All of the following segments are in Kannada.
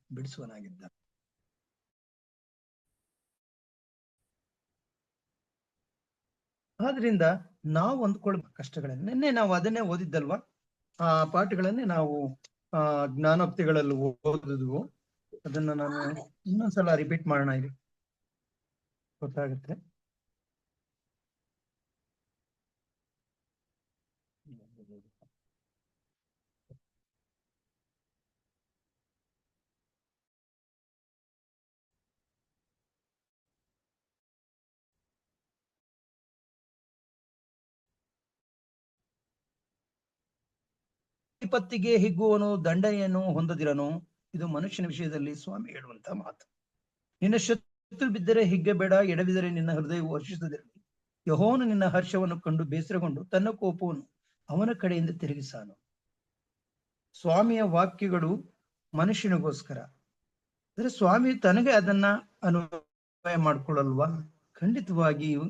ಬಿಡಿಸುವನಾಗಿದ್ದ. ಆದ್ರಿಂದ ನಾವು ಅಂದ್ಕೊಳ್ಳೋ ಕಷ್ಟಗಳನ್ನ ನಿನ್ನೆ ನಾವು ಅದನ್ನೇ ಓದಿದ್ದಲ್ವಾ, ಆ ಪಾಠಗಳನ್ನೇ ನಾವು ಜ್ಞಾನೋಕ್ತಿಗಳಲ್ಲಿ ಓದಿದ್ವು. ಅದನ್ನ ನಾನು ಇನ್ನೊಂದ್ಸಲ ರಿಪೀಟ್ ಮಾಡೋಣ, ಇಲ್ಲಿ ಗೊತ್ತಾಗುತ್ತೆ. ವಿಪತ್ತಿಗೆ ಹಿಗ್ಗುವನು ದಂಡನೆಯನ್ನು ಹೊಂದದಿರನು, ಇದು ಮನುಷ್ಯನ ವಿಷಯದಲ್ಲಿ ಸ್ವಾಮಿ ಹೇಳುವಂತ ಮಾತು. ನಿನ್ನ ಶತ್ರು ಬಿದ್ದರೆ ಹಿಗ್ಗಬೇಡ, ಎಡವಿದರೆ ನಿನ್ನ ಹೃದಯವು ಹರ್ಷಿಸದಿರಲಿ. ಯೆಹೋವನು ನಿನ್ನ ಹರ್ಷವನ್ನು ಕಂಡು ಬೇಸರಗೊಂಡು ತನ್ನ ಕೋಪವನ್ನು ಅವನ ಕಡೆಯಿಂದ ತಿರುಗಿಸಾನು. ಸ್ವಾಮಿಯ ವಾಕ್ಯಗಳು ಮನುಷ್ಯನಿಗೋಸ್ಕರ, ಅಂದ್ರೆ ಸ್ವಾಮಿ ತನಗೆ ಅದನ್ನ ಅನ್ವಯ ಮಾಡ್ಕೊಳ್ಳಲ್ವಾ? ಖಂಡಿತವಾಗಿಯೂ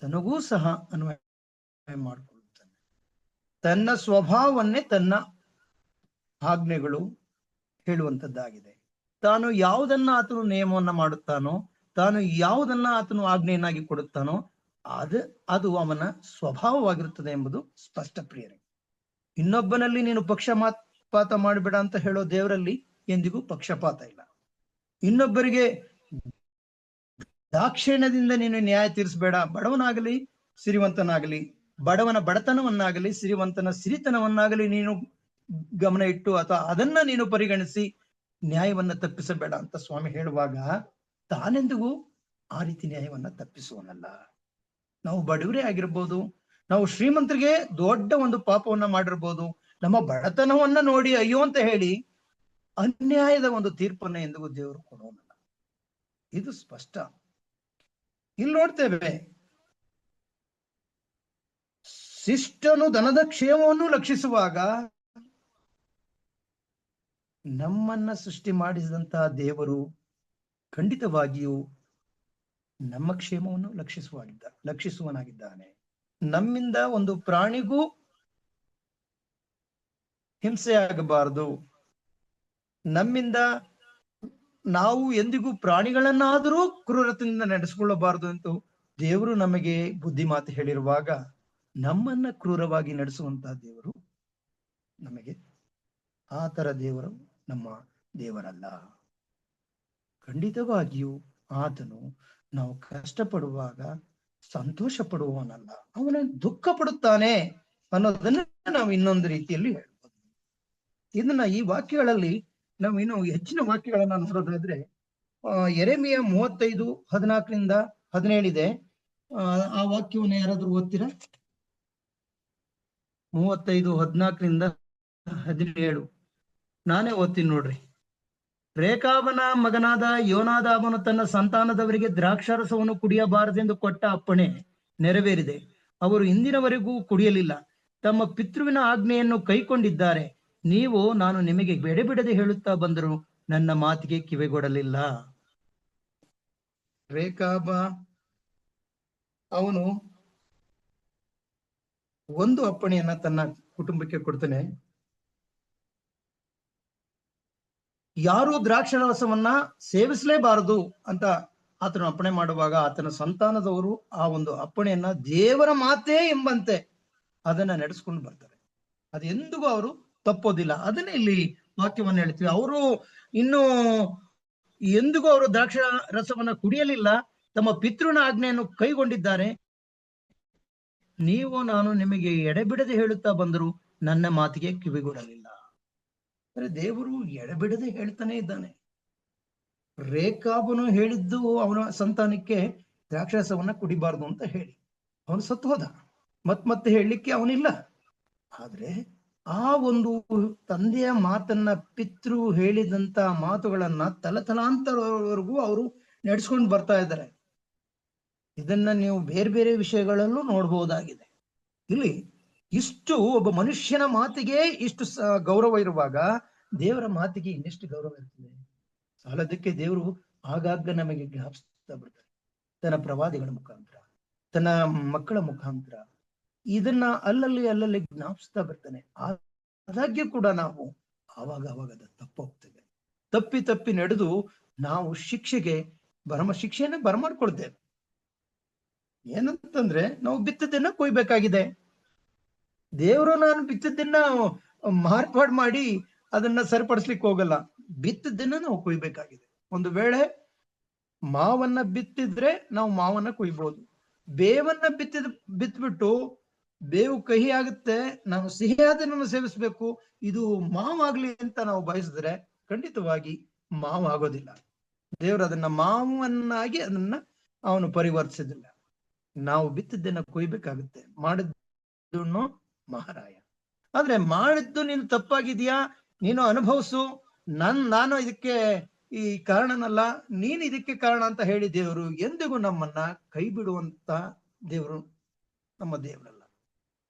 ತನಗೂ ಸಹ ಅನ್ವಯ ಮಾಡಿಕೊಳ್ಳುತ್ತಾನೆ. ತನ್ನ ಸ್ವಭಾವವನ್ನೇ ತನ್ನ ಆಜ್ಞೆಗಳು ಹೇಳುವಂತದ್ದಾಗಿದೆ. ತಾನು ಯಾವುದನ್ನ ಆತನು ನಿಯಮವನ್ನ ಮಾಡುತ್ತಾನೋ, ತಾನು ಯಾವುದನ್ನ ಆತನು ಆಜ್ಞೆಯನ್ನಾಗಿ ಕೊಡುತ್ತಾನೋ ಅದು ಅವನ ಸ್ವಭಾವವಾಗಿರುತ್ತದೆ ಎಂಬುದು ಸ್ಪಷ್ಟ ಪ್ರಿಯರೇ. ಇನ್ನೊಬ್ಬನಲ್ಲಿ ನೀನು ಪಕ್ಷಪಾತ ಮಾಡಬೇಡ ಅಂತ ಹೇಳೋ ದೇವರಲ್ಲಿ ಎಂದಿಗೂ ಪಕ್ಷಪಾತ ಇಲ್ಲ. ಇನ್ನೊಬ್ಬರಿಗೆ ದಾಕ್ಷಿಣ್ಯದಿಂದ ನೀನು ನ್ಯಾಯ ತೀರಿಸಬೇಡ, ಬಡವನಾಗಲಿ ಸಿರಿವಂತನಾಗಲಿ, ಬಡವನ ಬಡತನವನ್ನಾಗಲಿ ಸಿರಿವಂತನ ಸಿರಿತನವನ್ನಾಗಲಿ ನೀನು ಗಮನ ಇಟ್ಟು ಅಥವಾ ಅದನ್ನ ನೀನು ಪರಿಗಣಿಸಿ ನ್ಯಾಯವನ್ನ ತಪ್ಪಿಸಬೇಡ ಅಂತ ಸ್ವಾಮಿ ಹೇಳುವಾಗ, ತಾನೆಂದಿಗೂ ಆ ರೀತಿ ನ್ಯಾಯವನ್ನ ತಪ್ಪಿಸುವನಲ್ಲ. ನಾವು ಬಡವರೇ ಆಗಿರ್ಬೋದು, ನಾವು ಶ್ರೀಮಂತರಿಗೆ ದೊಡ್ಡ ಒಂದು ಪಾಪವನ್ನ ಮಾಡಿರ್ಬೋದು, ನಮ್ಮ ಬಡತನವನ್ನ ನೋಡಿ ಅಯ್ಯೋ ಅಂತ ಹೇಳಿ ಅನ್ಯಾಯದ ಒಂದು ತೀರ್ಪನ್ನ ಎಂದಿಗೂ ದೇವರು ಕೊಡೋನಲ್ಲ. ಇದು ಸ್ಪಷ್ಟ. ಇಲ್ಲಿ ನೋಡ್ತೇವೆ, ಶಿಷ್ಟನು ದನದ ಕ್ಷೇಮವನ್ನು ಲಕ್ಷಿಸುವಾಗ ನಮ್ಮನ್ನ ಸೃಷ್ಟಿ ಮಾಡಿಸಿದಂತಹ ದೇವರು ಖಂಡಿತವಾಗಿಯೂ ನಮ್ಮ ಕ್ಷೇಮವನ್ನು ಲಕ್ಷಿಸುವನಾಗಿದ್ದಾನೆ. ನಮ್ಮಿಂದ ಒಂದು ಪ್ರಾಣಿಗೂ ಹಿಂಸೆ ಆಗಬಾರದು, ನಮ್ಮಿಂದ ನಾವು ಎಂದಿಗೂ ಪ್ರಾಣಿಗಳನ್ನಾದರೂ ಕ್ರೂರತೆಯಿಂದ ನಡೆಸಿಕೊಳ್ಳಬಾರದು ಎಂದು ದೇವರು ನಮಗೆ ಬುದ್ಧಿ ಮಾತು ಹೇಳಿರುವಾಗ, ನಮ್ಮನ್ನ ಕ್ರೂರವಾಗಿ ನಡೆಸುವಂತಹ ದೇವರು ನಮಗೆ ಆ ತರ ದೇವರು ನಮ್ಮ ದೇವರಲ್ಲ. ಖಂಡಿತವಾಗಿಯೂ ಆತನು ನಾವು ಕಷ್ಟಪಡುವಾಗ ಸಂತೋಷ ಪಡುವವನಲ್ಲ, ಅವನ ದುಃಖ ಪಡುತ್ತಾನೆ ಅನ್ನೋದನ್ನ ನಾವು ಇನ್ನೊಂದು ರೀತಿಯಲ್ಲಿ ಹೇಳ್ಬೋದು. ಇದನ್ನ ಈ ವಾಕ್ಯಗಳಲ್ಲಿ ನಾವು ಇನ್ನು ಹೆಚ್ಚಿನ ವಾಕ್ಯಗಳನ್ನ ನೋಡೋದಾದ್ರೆ, ಯೆರೆಮೀಯ 35:14-17 ಇದೆ. ಆ ವಾಕ್ಯವನ್ನು ಯಾರಾದ್ರೂ ಓದ್ತೀರಾ? 35:14-17 ನಾನೇ ಓದ್ತೀನಿ ನೋಡ್ರಿ. ರೇಕಾಬನ ಮಗನಾದ ಯೋನಾದಾಬನು ತನ್ನ ಸಂತಾನದವರಿಗೆ ದ್ರಾಕ್ಷಾರಸವನ್ನು ಕುಡಿಯಬಾರದೆಂದು ಕೊಟ್ಟ ಅಪ್ಪಣೆ ನೆರವೇರಿದೆ. ಅವರು ಇಂದಿನವರೆಗೂ ಕುಡಿಯಲಿಲ್ಲ. ತಮ್ಮ ಪಿತೃವಿನ ಆಜ್ಞೆಯನ್ನು ಕೈಕೊಂಡಿದ್ದಾರೆ. ನೀವು ನಾನು ನಿಮಗೆ ಬಿಡದೆ ಹೇಳುತ್ತಾ ಬಂದರು, ನನ್ನ ಮಾತಿಗೆ ಕಿವಿಗೊಡಲಿಲ್ಲ. ರೇಕಾಬ ಅವನು ಒಂದು ಅಪ್ಪಣೆಯನ್ನ ತನ್ನ ಕುಟುಂಬಕ್ಕೆ ಕೊಡ್ತಾನೆ, ಯಾರೂ ದ್ರಾಕ್ಷಾರಸವನ್ನ ಸೇವಿಸಲೇಬಾರದು ಅಂತ ಆತನು ಅಪ್ಪಣೆ ಮಾಡುವಾಗ, ಆತನ ಸಂತಾನದವರು ಆ ಒಂದು ಅಪ್ಪಣೆಯನ್ನ ದೇವರ ಮಾತೇ ಎಂಬಂತೆ ಅದನ್ನ ನಡೆಸ್ಕೊಂಡು ಬರ್ತಾರೆ. ಅದು ಎಂದಿಗೂ ಅವರು ತಪ್ಪೋದಿಲ್ಲ. ಅದನ್ನೇ ಇಲ್ಲಿ ವಾಕ್ಯವನ್ನ ಹೇಳ್ತೀವಿ. ಅವರು ಇನ್ನು ಎಂದಿಗೂ ಅವರು ದ್ರಾಕ್ಷ ರಸವನ್ನ ಕುಡಿಯಲಿಲ್ಲ, ತಮ್ಮ ಪಿತೃನ ಆಜ್ಞೆಯನ್ನು ಕೈಗೊಂಡಿದ್ದಾರೆ. ನೀವು ನಾನು ನಿಮಗೆ ಎಡೆಬಿಡದೆ ಹೇಳುತ್ತಾ ಬಂದರು, ನನ್ನ ಮಾತಿಗೆ ಕಿವಿಗೊಡಲಿಲ್ಲ. ಅಂದ್ರೆ ದೇವರು ಎಡೆಬಿಡದೆ ಹೇಳ್ತಾನೆ ಇದ್ದಾನೆ. ರೇಕಾಬನು ಹೇಳಿದ್ದು ಅವನ ಸಂತಾನಕ್ಕೆ ದ್ರಾಕ್ಷಾರಸವನ್ನ ಕುಡಿಬಾರ್ದು ಅಂತ ಹೇಳಿ ಅವನು ಸತ್ತು ಹೋದ. ಮತ್ತೆ ಹೇಳಲಿಕ್ಕೆ ಅವನಿಲ್ಲ. ಆದ್ರೆ ಆ ಒಂದು ತಂದೆಯ ಮಾತನ್ನ, ಪಿತೃ ಹೇಳಿದಂತ ಮಾತುಗಳನ್ನ ತಲತಲಾಂತರವರೆಗೂ ಅವರು ನಡೆಸ್ಕೊಂಡು ಬರ್ತಾ ಇದ್ದಾರೆ. ಇದನ್ನ ನೀವು ಬೇರೆ ಬೇರೆ ವಿಷಯಗಳಲ್ಲೂ ನೋಡ್ಬಹುದಾಗಿದೆ. ಇಲ್ಲಿ ಇಷ್ಟು ಒಬ್ಬ ಮನುಷ್ಯನ ಮಾತಿಗೆ ಇಷ್ಟು ಗೌರವ ಇರುವಾಗ ದೇವರ ಮಾತಿಗೆ ಇನ್ನೆಷ್ಟು ಗೌರವ ಇರ್ತದೆ. ಸಾಲದಕ್ಕೆ ದೇವರು ಆಗಾಗ ನಮಗೆ ಜ್ಞಾಪಿಸ್ತಾ ಬರ್ತಾರೆ, ತನ್ನ ಪ್ರವಾದಿಗಳ ಮುಖಾಂತರ, ತನ್ನ ಮಕ್ಕಳ ಮುಖಾಂತರ ಇದನ್ನ ಅಲ್ಲಲ್ಲಿ ಜ್ಞಾಪಿಸ್ತಾ ಬರ್ತಾನೆ. ಆದಾಗ್ಯೂ ಕೂಡ ನಾವು ಆವಾಗ ಅದು ತಪ್ಪು ಹೋಗ್ತೇವೆ. ತಪ್ಪಿ ತಪ್ಪಿ ನಡೆದು ನಾವು ಶಿಕ್ಷೆಗೆ ಶಿಕ್ಷೆಯನ್ನ ಬರಮಾಡ್ಕೊಳ್ತೇವೆ. ಏನಂತಂದ್ರೆ ನಾವು ಬಿತ್ತದನ್ನ ಕೊಯ್ಬೇಕಾಗಿದೆ. ದೇವರು ನಾನು ಬಿತ್ತದನ್ನ ಮಾರ್ಪಾಡು ಮಾಡಿ ಅದನ್ನ ಸರಿಪಡಿಸ್ಲಿಕ್ಕೆ ಹೋಗಲ್ಲ. ಬಿತ್ತದನ್ನ ನಾವು ಕೊಯ್ಬೇಕಾಗಿದೆ. ಒಂದು ವೇಳೆ ಮಾವನ್ನ ಬಿತ್ತಿದ್ರೆ ನಾವು ಮಾವನ್ನ ಕೊಯ್ಬಹುದು. ಬೇವನ್ನ ಬಿತ್ಬಿಟ್ಟು ಬೇವು ಕಹಿ ಆಗುತ್ತೆ, ನಾವು ಸಿಹಿಯಾದನ್ನು ಸೇವಿಸ್ಬೇಕು, ಇದು ಮಾವಾಗ್ಲಿ ಅಂತ ನಾವು ಬಯಸಿದ್ರೆ ಖಂಡಿತವಾಗಿ ಮಾವು ಆಗೋದಿಲ್ಲ. ದೇವರು ಅದನ್ನ ಮಾವನ್ನಾಗಿ ಅದನ್ನ ಅವನು ಪರಿವರ್ತಿಸಿದಿಲ್ಲ. ನಾವು ಬಿತ್ತಿದ್ದನ್ನ ಕೊಯ್ಬೇಕಾಗುತ್ತೆ. ಮಾಡಿದ್ದು ಮಹಾರಾಯ. ಆದ್ರೆ ಮಾಡಿದ್ದು ನೀನು ತಪ್ಪಾಗಿದ್ಯಾ, ನೀನು ಅನುಭವಿಸು, ನಾನು ಇದಕ್ಕೆ ಈ ಕಾರಣನಲ್ಲ, ನೀನು ಇದಕ್ಕೆ ಕಾರಣ ಅಂತ ಹೇಳಿ ದೇವರು ಎಂದಿಗೂ ನಮ್ಮನ್ನ ಕೈ ಬಿಡುವಂತ ದೇವರು ನಮ್ಮ ದೇವರಲ್ಲ.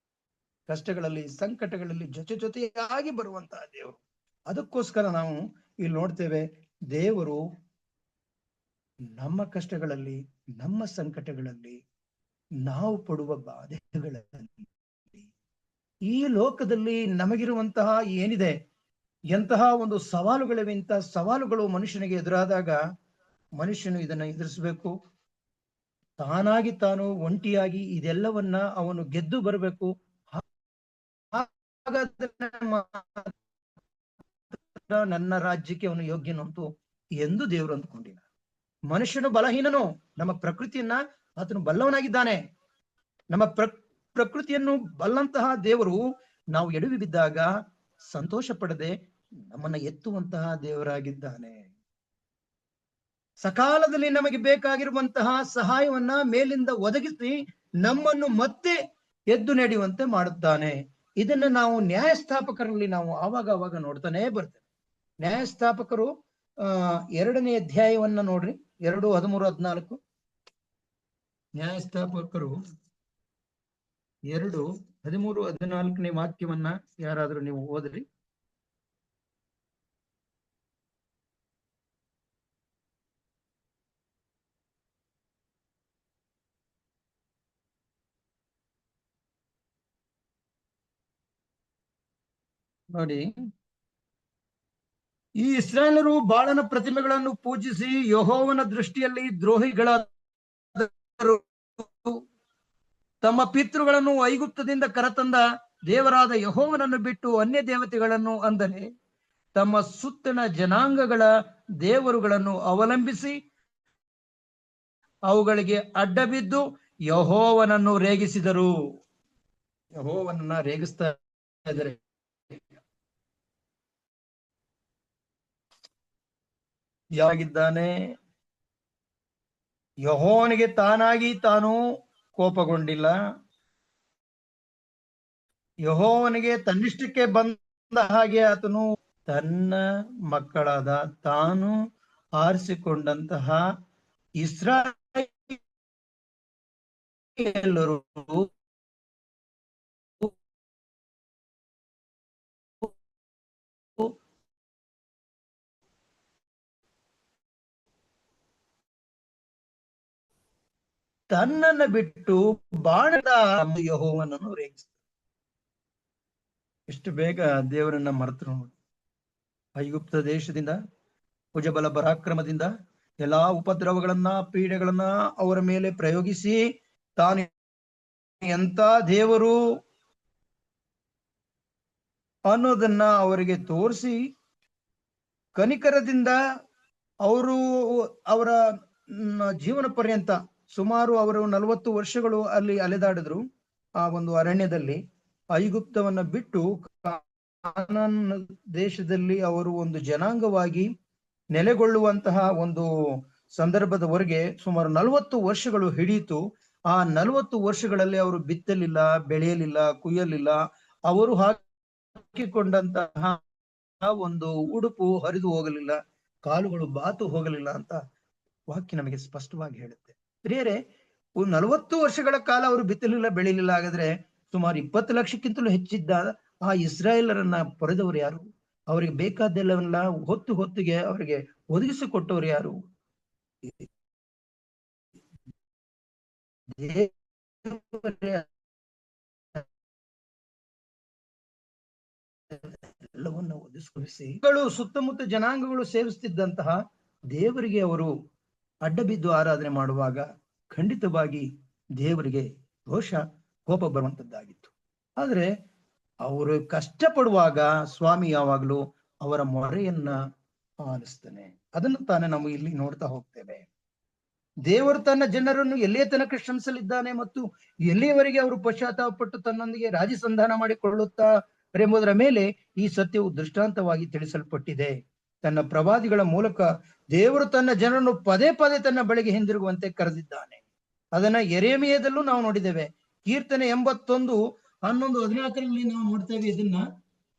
ಕಷ್ಟಗಳಲ್ಲಿ ಸಂಕಟಗಳಲ್ಲಿ ಜೊತೆಯಾಗಿ ಬರುವಂತಹ ದೇವರು. ಅದಕ್ಕೋಸ್ಕರ ನಾವು ಇಲ್ಲಿ ನೋಡ್ತೇವೆ, ದೇವರು ನಮ್ಮ ಕಷ್ಟಗಳಲ್ಲಿ, ನಮ್ಮ ಸಂಕಟಗಳಲ್ಲಿ, ನಾವು ಪಡುವ ಬಾಧೆಗಳಲ್ಲಿ, ಈ ಲೋಕದಲ್ಲಿ ನಮಗಿರುವಂತಹ ಏನಿದೆ, ಎಂತಹ ಒಂದು ಸವಾಲುಗಳಿವೆ, ಇಂತಹ ಸವಾಲುಗಳು ಮನುಷ್ಯನಿಗೆ ಎದುರಾದಾಗ ಮನುಷ್ಯನು ಇದನ್ನ ಎದುರಿಸಬೇಕು. ತಾನಾಗಿ ತಾನು ಒಂಟಿಯಾಗಿ ಇದೆಲ್ಲವನ್ನ ಅವನು ಗೆದ್ದು ಬರಬೇಕು. ನನ್ನ ರಾಜ್ಯಕ್ಕೆ ಅವನು ಯೋಗ್ಯನಂತೂ ಎಂದು ದೇವರು ಅಂದ್ಕೊಂಡಿಲ್ಲ. ಮನುಷ್ಯನು ಬಲಹೀನನು. ನಮ್ಮ ಪ್ರಕೃತಿಯನ್ನ ಆತನು ಬಲ್ಲವನಾಗಿದ್ದಾನೆ. ನಮ್ಮ ಪ್ರಕೃತಿಯನ್ನು ಬಲ್ಲಂತಹ ದೇವರು ನಾವು ಎಡವಿ ಬಿದ್ದಾಗ ಸಂತೋಷ ಪಡದೆ ನಮ್ಮನ್ನ ಎತ್ತುವಂತಹ ದೇವರಾಗಿದ್ದಾನೆ. ಸಕಾಲದಲ್ಲಿ ನಮಗೆ ಬೇಕಾಗಿರುವಂತಹ ಸಹಾಯವನ್ನ ಮೇಲಿಂದ ಒದಗಿಸಿ ನಮ್ಮನ್ನು ಮತ್ತೆ ಎದ್ದು ನಡೆಯುವಂತೆ ಮಾಡುತ್ತಾನೆ. ಇದನ್ನ ನಾವು ನ್ಯಾಯಸ್ಥಾಪಕರಲ್ಲಿ ನಾವು ಆವಾಗ ನೋಡ್ತಾನೆ ಬರ್ತೇವೆ. ನ್ಯಾಯಸ್ಥಾಪಕರು 2ನೇ ಅಧ್ಯಾಯವನ್ನ ನೋಡ್ರಿ, 2:13-14. ನ್ಯಾಯಸ್ಥಾಪಕರು 2:13-14ನೇ ವಾಕ್ಯವನ್ನ ಯಾರಾದ್ರೂ ನೀವು ಓದ್ರಿ. ನೋಡಿ, ಈ ಇಸ್ರಾಯೇಲರು ಬಾಳನ ಪ್ರತಿಮೆಗಳನ್ನು ಪೂಜಿಸಿ ಯೆಹೋವನ ದೃಷ್ಟಿಯಲ್ಲಿ ದ್ರೋಹಿಗಳಾದರು. ತಮ್ಮ ಪಿತೃಗಳನ್ನು ಐಗುಪ್ತದಿಂದ ಕರೆತಂದ ದೇವರಾದ ಯೆಹೋವನನ್ನು ಬಿಟ್ಟು ಅನ್ಯ ದೇವತೆಗಳನ್ನು, ಅಂದರೆ ತಮ್ಮ ಸುತ್ತಣ ಜನಾಂಗಗಳ ದೇವರುಗಳನ್ನು ಅವಲಂಬಿಸಿ ಅವುಗಳಿಗೆ ಅಡ್ಡಬಿದ್ದು ಯೆಹೋವನನ್ನು ರೇಗಿಸಿದರು. ಯೆಹೋವನನ್ನ ರೇಗಿಸ್ತಾ ಇದ್ದಾರೆ. ಯಾಗಿದ್ದಾನೆ? ಯೆಹೋವನಿಗೆ ತಾನಾಗಿ ತಾನು ಕೋಪಗೊಂಡಿಲ್ಲ. ಯೆಹೋವನಿಗೆ ತನ್ನಿಷ್ಟಕ್ಕೆ ಬಂದ ಹಾಗೆ ಆತನು ತನ್ನ ಮಕ್ಕಳಾದ ತಾನು ಆರಿಸಿಕೊಂಡಂತಹ ಇಸ್ರಾಯೇಲರು ತನ್ನನ್ನ ಬಿಟ್ಟು ಬಾಣದ ಯೆಹೋವನನ್ನು ರೇಗಿಸ್ತಾರೆ. ಎಷ್ಟು ಬೇಗ ದೇವರನ್ನ ಮರೆತರು ನೋಡಿ. ಐಗುಪ್ತ ದೇಶದಿಂದ ಭುಜಬಲ ಪರಾಕ್ರಮದಿಂದ ಎಲ್ಲಾ ಉಪದ್ರವಗಳನ್ನ, ಪೀಡೆಗಳನ್ನ ಅವರ ಮೇಲೆ ಪ್ರಯೋಗಿಸಿ ತಾನು ಎಂತ ದೇವರು ಅನ್ನೋದನ್ನ ಅವರಿಗೆ ತೋರಿಸಿ ಕನಿಕರದಿಂದ ಅವರ ಜೀವನ ಪರ್ಯಂತ ಸುಮಾರು ಅವರು 40 ವರ್ಷಗಳು ಅಲ್ಲಿ ಅಲೆದಾಡಿದ್ರು. ಆ ಒಂದು ಅರಣ್ಯದಲ್ಲಿ ಐಗುಪ್ತವನ್ನ ಬಿಟ್ಟು ಕಾನಾನ್ ದೇಶದಲ್ಲಿ ಅವರು ಒಂದು ಜನಾಂಗವಾಗಿ ನೆಲೆಗೊಳ್ಳುವಂತಹ ಒಂದು ಸಂದರ್ಭದವರೆಗೆ ಸುಮಾರು 40 ವರ್ಷಗಳು ಹಿಡಿಯಿತು. ಆ 40 ವರ್ಷಗಳಲ್ಲಿ ಅವರು ಬಿತ್ತಲಿಲ್ಲ, ಬೆಳೆಯಲಿಲ್ಲ, ಕುಯ್ಯಲಿಲ್ಲ. ಅವರು ಹಾಕಿಕೊಂಡಂತಹ ಒಂದು ಉಡುಪು ಹರಿದು ಹೋಗಲಿಲ್ಲ, ಕಾಲುಗಳು ಬಾತು ಹೋಗಲಿಲ್ಲ ಅಂತ ವಾಕ್ಯ ನಮಗೆ ಸ್ಪಷ್ಟವಾಗಿ ಹೇಳುತ್ತೆ. ಪ್ರಿಯರೇ, 40 ವರ್ಷಗಳ ಕಾಲ ಅವರು ಬಿತ್ತಲಿಲ್ಲ, ಬೆಳಿಲಿಲ್ಲ. ಹಾಗಾದ್ರೆ ಸುಮಾರು 20 ಲಕ್ಷಕ್ಕಿಂತಲೂ ಹೆಚ್ಚಿದ್ದ ಆ ಇಸ್ರಾಯೇಲರನ್ನ ಪಡೆದವರು ಯಾರು? ಅವರಿಗೆ ಬೇಕಾದ್ದೆಲ್ಲವನ್ನ ಹೊತ್ತಿಗೆ ಅವರಿಗೆ ಒದಗಿಸಿಕೊಟ್ಟವರು ಯಾರು? ದೇವರೇ. 40 ವರ್ಷಗಳ ಕಾಲ ಅವರು ಬಿತ್ತಲಿಲ್ಲ, ಬೆಳೆಯಲಿಲ್ಲ. ಹಾಗಾದ್ರೆ 20 ಲಕ್ಷಕ್ಕಿಂತಲೂ ಹೆಚ್ಚಿದ್ದ ಆ ಇಸ್ರಾಯೇಲರನ್ನ ಪಡೆದವರು ಯಾರು? ಅವರಿಗೆ ಬೇಕಾದ್ದೆಲ್ಲವನ್ನ ಹೊತ್ತಿಗೆ ಅವರಿಗೆ ಒದಗಿಸಿಕೊಟ್ಟವರು ಯಾರು? ಎಲ್ಲವನ್ನ ಒದಗಿಸಿ ಸುತ್ತಮುತ್ತ ಜನಾಂಗಗಳು ಸೇವಿಸುತ್ತಿದ್ದಂತಹ ದೇವರಿಗೆ ಅವರು ಅಡ್ಡ ಬಿದ್ದು ಆರಾಧನೆ ಮಾಡುವಾಗ ಖಂಡಿತವಾಗಿ ದೇವರಿಗೆ ದೋಷ ಕೋಪ ಬರುವಂತದ್ದಾಗಿತ್ತು. ಆದ್ರೆ ಅವರು ಕಷ್ಟಪಡುವಾಗ ಸ್ವಾಮಿ ಯಾವಾಗಲೂ ಅವರ ಮೊರೆಯನ್ನ ಆಲಿಸ್ತಾನೆ. ಅದನ್ನು ತಾನೇ ನಾವು ಇಲ್ಲಿ ನೋಡ್ತಾ ಹೋಗ್ತೇವೆ. ದೇವರು ತನ್ನ ಜನರನ್ನು ಎಲ್ಲಿಯ ತನಕ ಶ್ರಮಿಸಲಿದ್ದಾನೆ ಮತ್ತು ಎಲ್ಲಿಯವರೆಗೆ ಅವರು ಪಶ್ಚಾತ್ತಾಪಪಟ್ಟು ತನ್ನೊಂದಿಗೆ ರಾಜಸಂಧಾನ ಮಾಡಿಕೊಳ್ಳುತ್ತಾರೆಂಬುದರ ಮೇಲೆ ಈ ಸತ್ಯವು ದೃಷ್ಟಾಂತವಾಗಿ ತಿಳಿಸಲ್ಪಟ್ಟಿದೆ. ತನ್ನ ಪ್ರವಾದಿಗಳ ಮೂಲಕ ದೇವರು ತನ್ನ ಜನರನ್ನು ಪದೇ ಪದೇ ತನ್ನ ಬಳಿಗೆ ಹಿಂದಿರುಗುವಂತೆ ಕರೆದಿದ್ದಾನೆ. ಅದನ್ನ ಯೆರೆಮೀಯದಲ್ಲೂ ನಾವು ನೋಡಿದ್ದೇವೆ. ಕೀರ್ತನೆ 81:11-14 ನಾವು ನೋಡ್ತೇವೆ. ಇದನ್ನ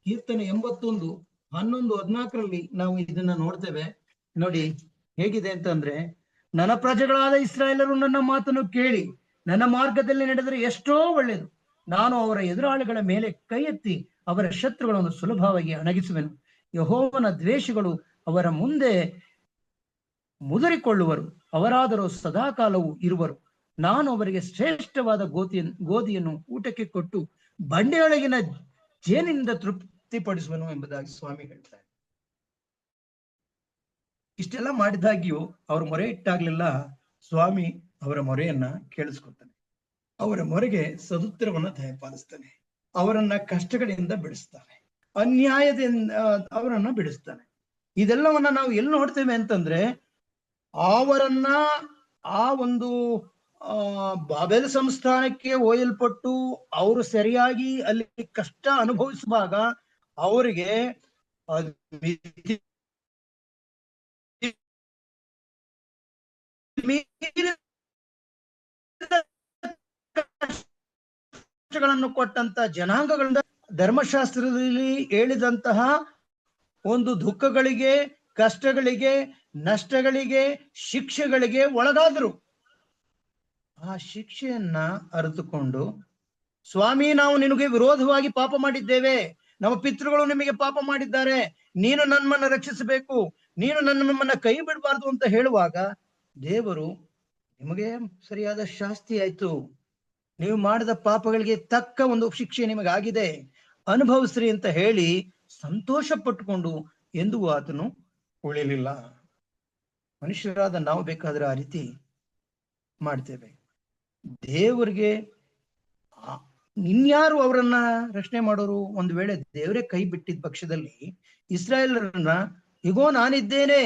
ಕೀರ್ತನೆ 81:11-14 ನಾವು ಇದನ್ನ ನೋಡ್ತೇವೆ. ನೋಡಿ ಹೇಗಿದೆ ಅಂತಂದ್ರೆ, ನನ್ನ ಪ್ರಜೆಗಳಾದ ಇಸ್ರಾಯೇಲರು ನನ್ನ ಮಾತನ್ನು ಕೇಳಿ ನನ್ನ ಮಾರ್ಗದಲ್ಲಿ ನಡೆದರೆ ಎಷ್ಟೋ ಒಳ್ಳೆಯದು. ನಾನು ಅವರ ಎದುರಾಳಿಗಳ ಮೇಲೆ ಕೈ ಎತ್ತಿ ಅವರ ಶತ್ರುಗಳನ್ನು ಸುಲಭವಾಗಿ ಅಣಗಿಸುವೆನು. ಯೆಹೋವನ ದ್ವೇಷಿಗಳು ಅವರ ಮುಂದೆ ಮುದುರಿಕೊಳ್ಳುವರು, ಅವರಾದರೂ ಸದಾಕಾಲವೂ ಇರುವರು. ನಾನು ಅವರಿಗೆ ಶ್ರೇಷ್ಠವಾದ ಗೋಧಿಯನ್ನು ಊಟಕ್ಕೆ ಕೊಟ್ಟು ಬಂಡೆಯೊಳಗಿನ ಜೇನಿನಿಂದ ತೃಪ್ತಿಪಡಿಸುವನು ಎಂಬುದಾಗಿ ಸ್ವಾಮಿ ಹೇಳ್ತಾರೆ. ಇಷ್ಟೆಲ್ಲ ಮಾಡಿದಾಗಿಯೂ ಅವ್ರ ಮೊರೆ ಇಟ್ಟಾಗ್ಲೆಲ್ಲ ಸ್ವಾಮಿ ಅವರ ಮೊರೆಯನ್ನ ಕೇಳಿಸ್ಕೊತಾನೆ. ಅವರ ಮೊರೆಗೆ ಸದುತ್ತರವನ್ನ ದಯಪಾಲಿಸ್ತಾನೆ. ಅವರನ್ನ ಕಷ್ಟಗಳಿಂದ ಬಿಡಿಸ್ತಾನೆ, ಅನ್ಯಾಯದಿಂದ ಅವರನ್ನ ಬಿಡಿಸ್ತಾನೆ. ಇದೆಲ್ಲವನ್ನ ನಾವು ಎಲ್ಲಿ ನೋಡ್ತೇವೆ ಅಂತಂದ್ರೆ, ಅವರನ್ನ ಆ ಒಂದು ಬಾಬೆಲ್ ಸಂಸ್ಥಾನಕ್ಕೆ ಒಯ್ಯಲ್ಪಟ್ಟು ಅವರು ಸರಿಯಾಗಿ ಅಲ್ಲಿ ಕಷ್ಟ ಅನುಭವಿಸುವಾಗ ಅವರಿಗೆ ಕಷ್ಟಗಳನ್ನು ಕೊಟ್ಟಂತ ಜನಾಂಗಗಳಿಂದ ಧರ್ಮಶಾಸ್ತ್ರದಲ್ಲಿ ಹೇಳಿದಂತಹ ಒಂದು ದುಃಖಗಳಿಗೆ, ಕಷ್ಟಗಳಿಗೆ, ನಷ್ಟಗಳಿಗೆ, ಶಿಕ್ಷೆಗಳಿಗೆ ಒಳಗಾದರು. ಆ ಶಿಕ್ಷೆಯನ್ನ ಅರಿತುಕೊಂಡು, ಸ್ವಾಮಿ ನಾವು ನಿನಗೆ ವಿರೋಧವಾಗಿ ಪಾಪ ಮಾಡಿದ್ದೇವೆ, ನಮ್ಮ ಪಿತೃಗಳು ನಿಮಗೆ ಪಾಪ ಮಾಡಿದ್ದಾರೆ, ನೀನು ನಮ್ಮನ್ನ ರಕ್ಷಿಸಬೇಕು, ನೀನು ನಮ್ಮನ್ನ ಕೈ ಬಿಡಬಾರ್ದು ಅಂತ ಹೇಳುವಾಗ ದೇವರು, ನಿಮಗೆ ಸರಿಯಾದ ಶಾಸ್ತಿ ಆಯ್ತು, ನೀವು ಮಾಡಿದ ಪಾಪಗಳಿಗೆ ತಕ್ಕ ಒಂದು ಶಿಕ್ಷೆ ನಿಮಗಾಗಿದೆ, ಅನುಭವಿಸ್ರಿ ಅಂತ ಹೇಳಿ ಸಂತೋಷ ಪಟ್ಟುಕೊಂಡು ಎಂದೂ ಆತನು ಉಳಿಲಿಲ್ಲ. ಮನುಷ್ಯರಾದ ನಾವು ಬೇಕಾದ್ರೆ ಆ ರೀತಿ ಮಾಡ್ತೇವೆ. ದೇವರಿಗೆ ಇನ್ಯಾರು ಅವರನ್ನ ರಕ್ಷಣೆ ಮಾಡೋರು? ಒಂದು ವೇಳೆ ದೇವರೇ ಕೈ ಬಿಟ್ಟಿದ್ದ ಪಕ್ಷದಲ್ಲಿ ಇಸ್ರಾಯೇಲರನ್ನ ಇಗೋ ನಾನಿದ್ದೇನೆ,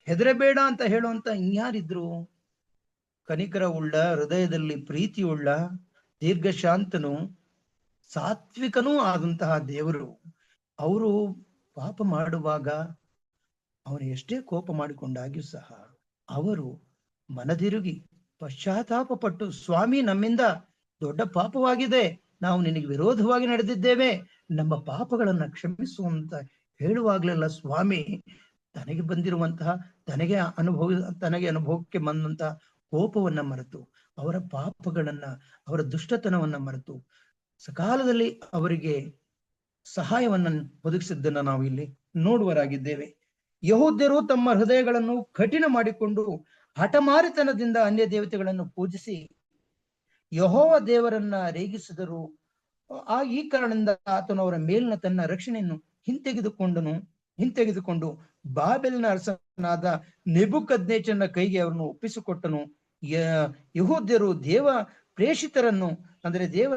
ಹೆದರಬೇಡ ಅಂತ ಹೇಳುವಂತ ಇನ್ಯಾರಿದ್ರು? ಕನಿಕರ ಉಳ್ಳ, ಹೃದಯದಲ್ಲಿ ಪ್ರೀತಿ ಉಳ್ಳ, ದೀರ್ಘಶಾಂತನು, ಸಾತ್ವಿಕನೂ ಆದಂತಹ ದೇವರು ಅವರು ಪಾಪ ಮಾಡುವಾಗ ಅವನು ಎಷ್ಟೇ ಕೋಪ ಮಾಡಿಕೊಂಡಾಗ್ಯೂ ಸಹ ಅವರು ಮನದಿರುಗಿ ಪಶ್ಚಾತ್ತಾಪ ಪಟ್ಟು, ಸ್ವಾಮಿ ನಮ್ಮಿಂದ ದೊಡ್ಡ ಪಾಪವಾಗಿದೆ, ನಾವು ನಿನಗೆ ವಿರೋಧವಾಗಿ ನಡೆದಿದ್ದೇವೆ, ನಮ್ಮ ಪಾಪಗಳನ್ನ ಕ್ಷಮಿಸುವಂತ ಹೇಳುವಾಗ್ಲೆಲ್ಲ ಸ್ವಾಮಿ ತನಗೆ ಬಂದಿರುವಂತಹ ತನಗೆ ಅನುಭವಕ್ಕೆ ಬಂದಂತಹ ಕೋಪವನ್ನ ಮರೆತು, ಅವರ ಪಾಪಗಳನ್ನ, ಅವರ ದುಷ್ಟತನವನ್ನ ಮರೆತು ಸಕಾಲದಲ್ಲಿ ಅವರಿಗೆ ಸಹಾಯವನ್ನ ಒದಗಿಸಿದ್ದನ್ನ ನಾವು ಇಲ್ಲಿ ನೋಡುವರಾಗಿದ್ದೇವೆ. ಯಹೂದ್ಯರು ತಮ್ಮ ಹೃದಯಗಳನ್ನು ಕಠಿಣ ಮಾಡಿಕೊಂಡು ಹಠಮಾರಿತನದಿಂದ ಅನ್ಯ ದೇವತೆಗಳನ್ನು ಪೂಜಿಸಿ ಯೆಹೋವ ದೇವರನ್ನ ರೇಗಿಸಿದರು. ಈ ಕಾರಣದಿಂದ ಆತನು ಅವರ ಮೇಲಿನ ತನ್ನ ರಕ್ಷಣೆಯನ್ನು ಹಿಂತೆಗೆದುಕೊಂಡು ಬಾಬೆಲ್ನ ಅರಸನಾದ ನೆಬೂಕದ್ನೆಚ್ಚರನ ಕೈಗೆ ಅವರನ್ನು ಒಪ್ಪಿಸಿಕೊಟ್ಟನು. ಯಹೂದ್ಯರು ದೇವ ಪ್ರೇಷಿತರನ್ನು, ಅಂದರೆ ದೇವ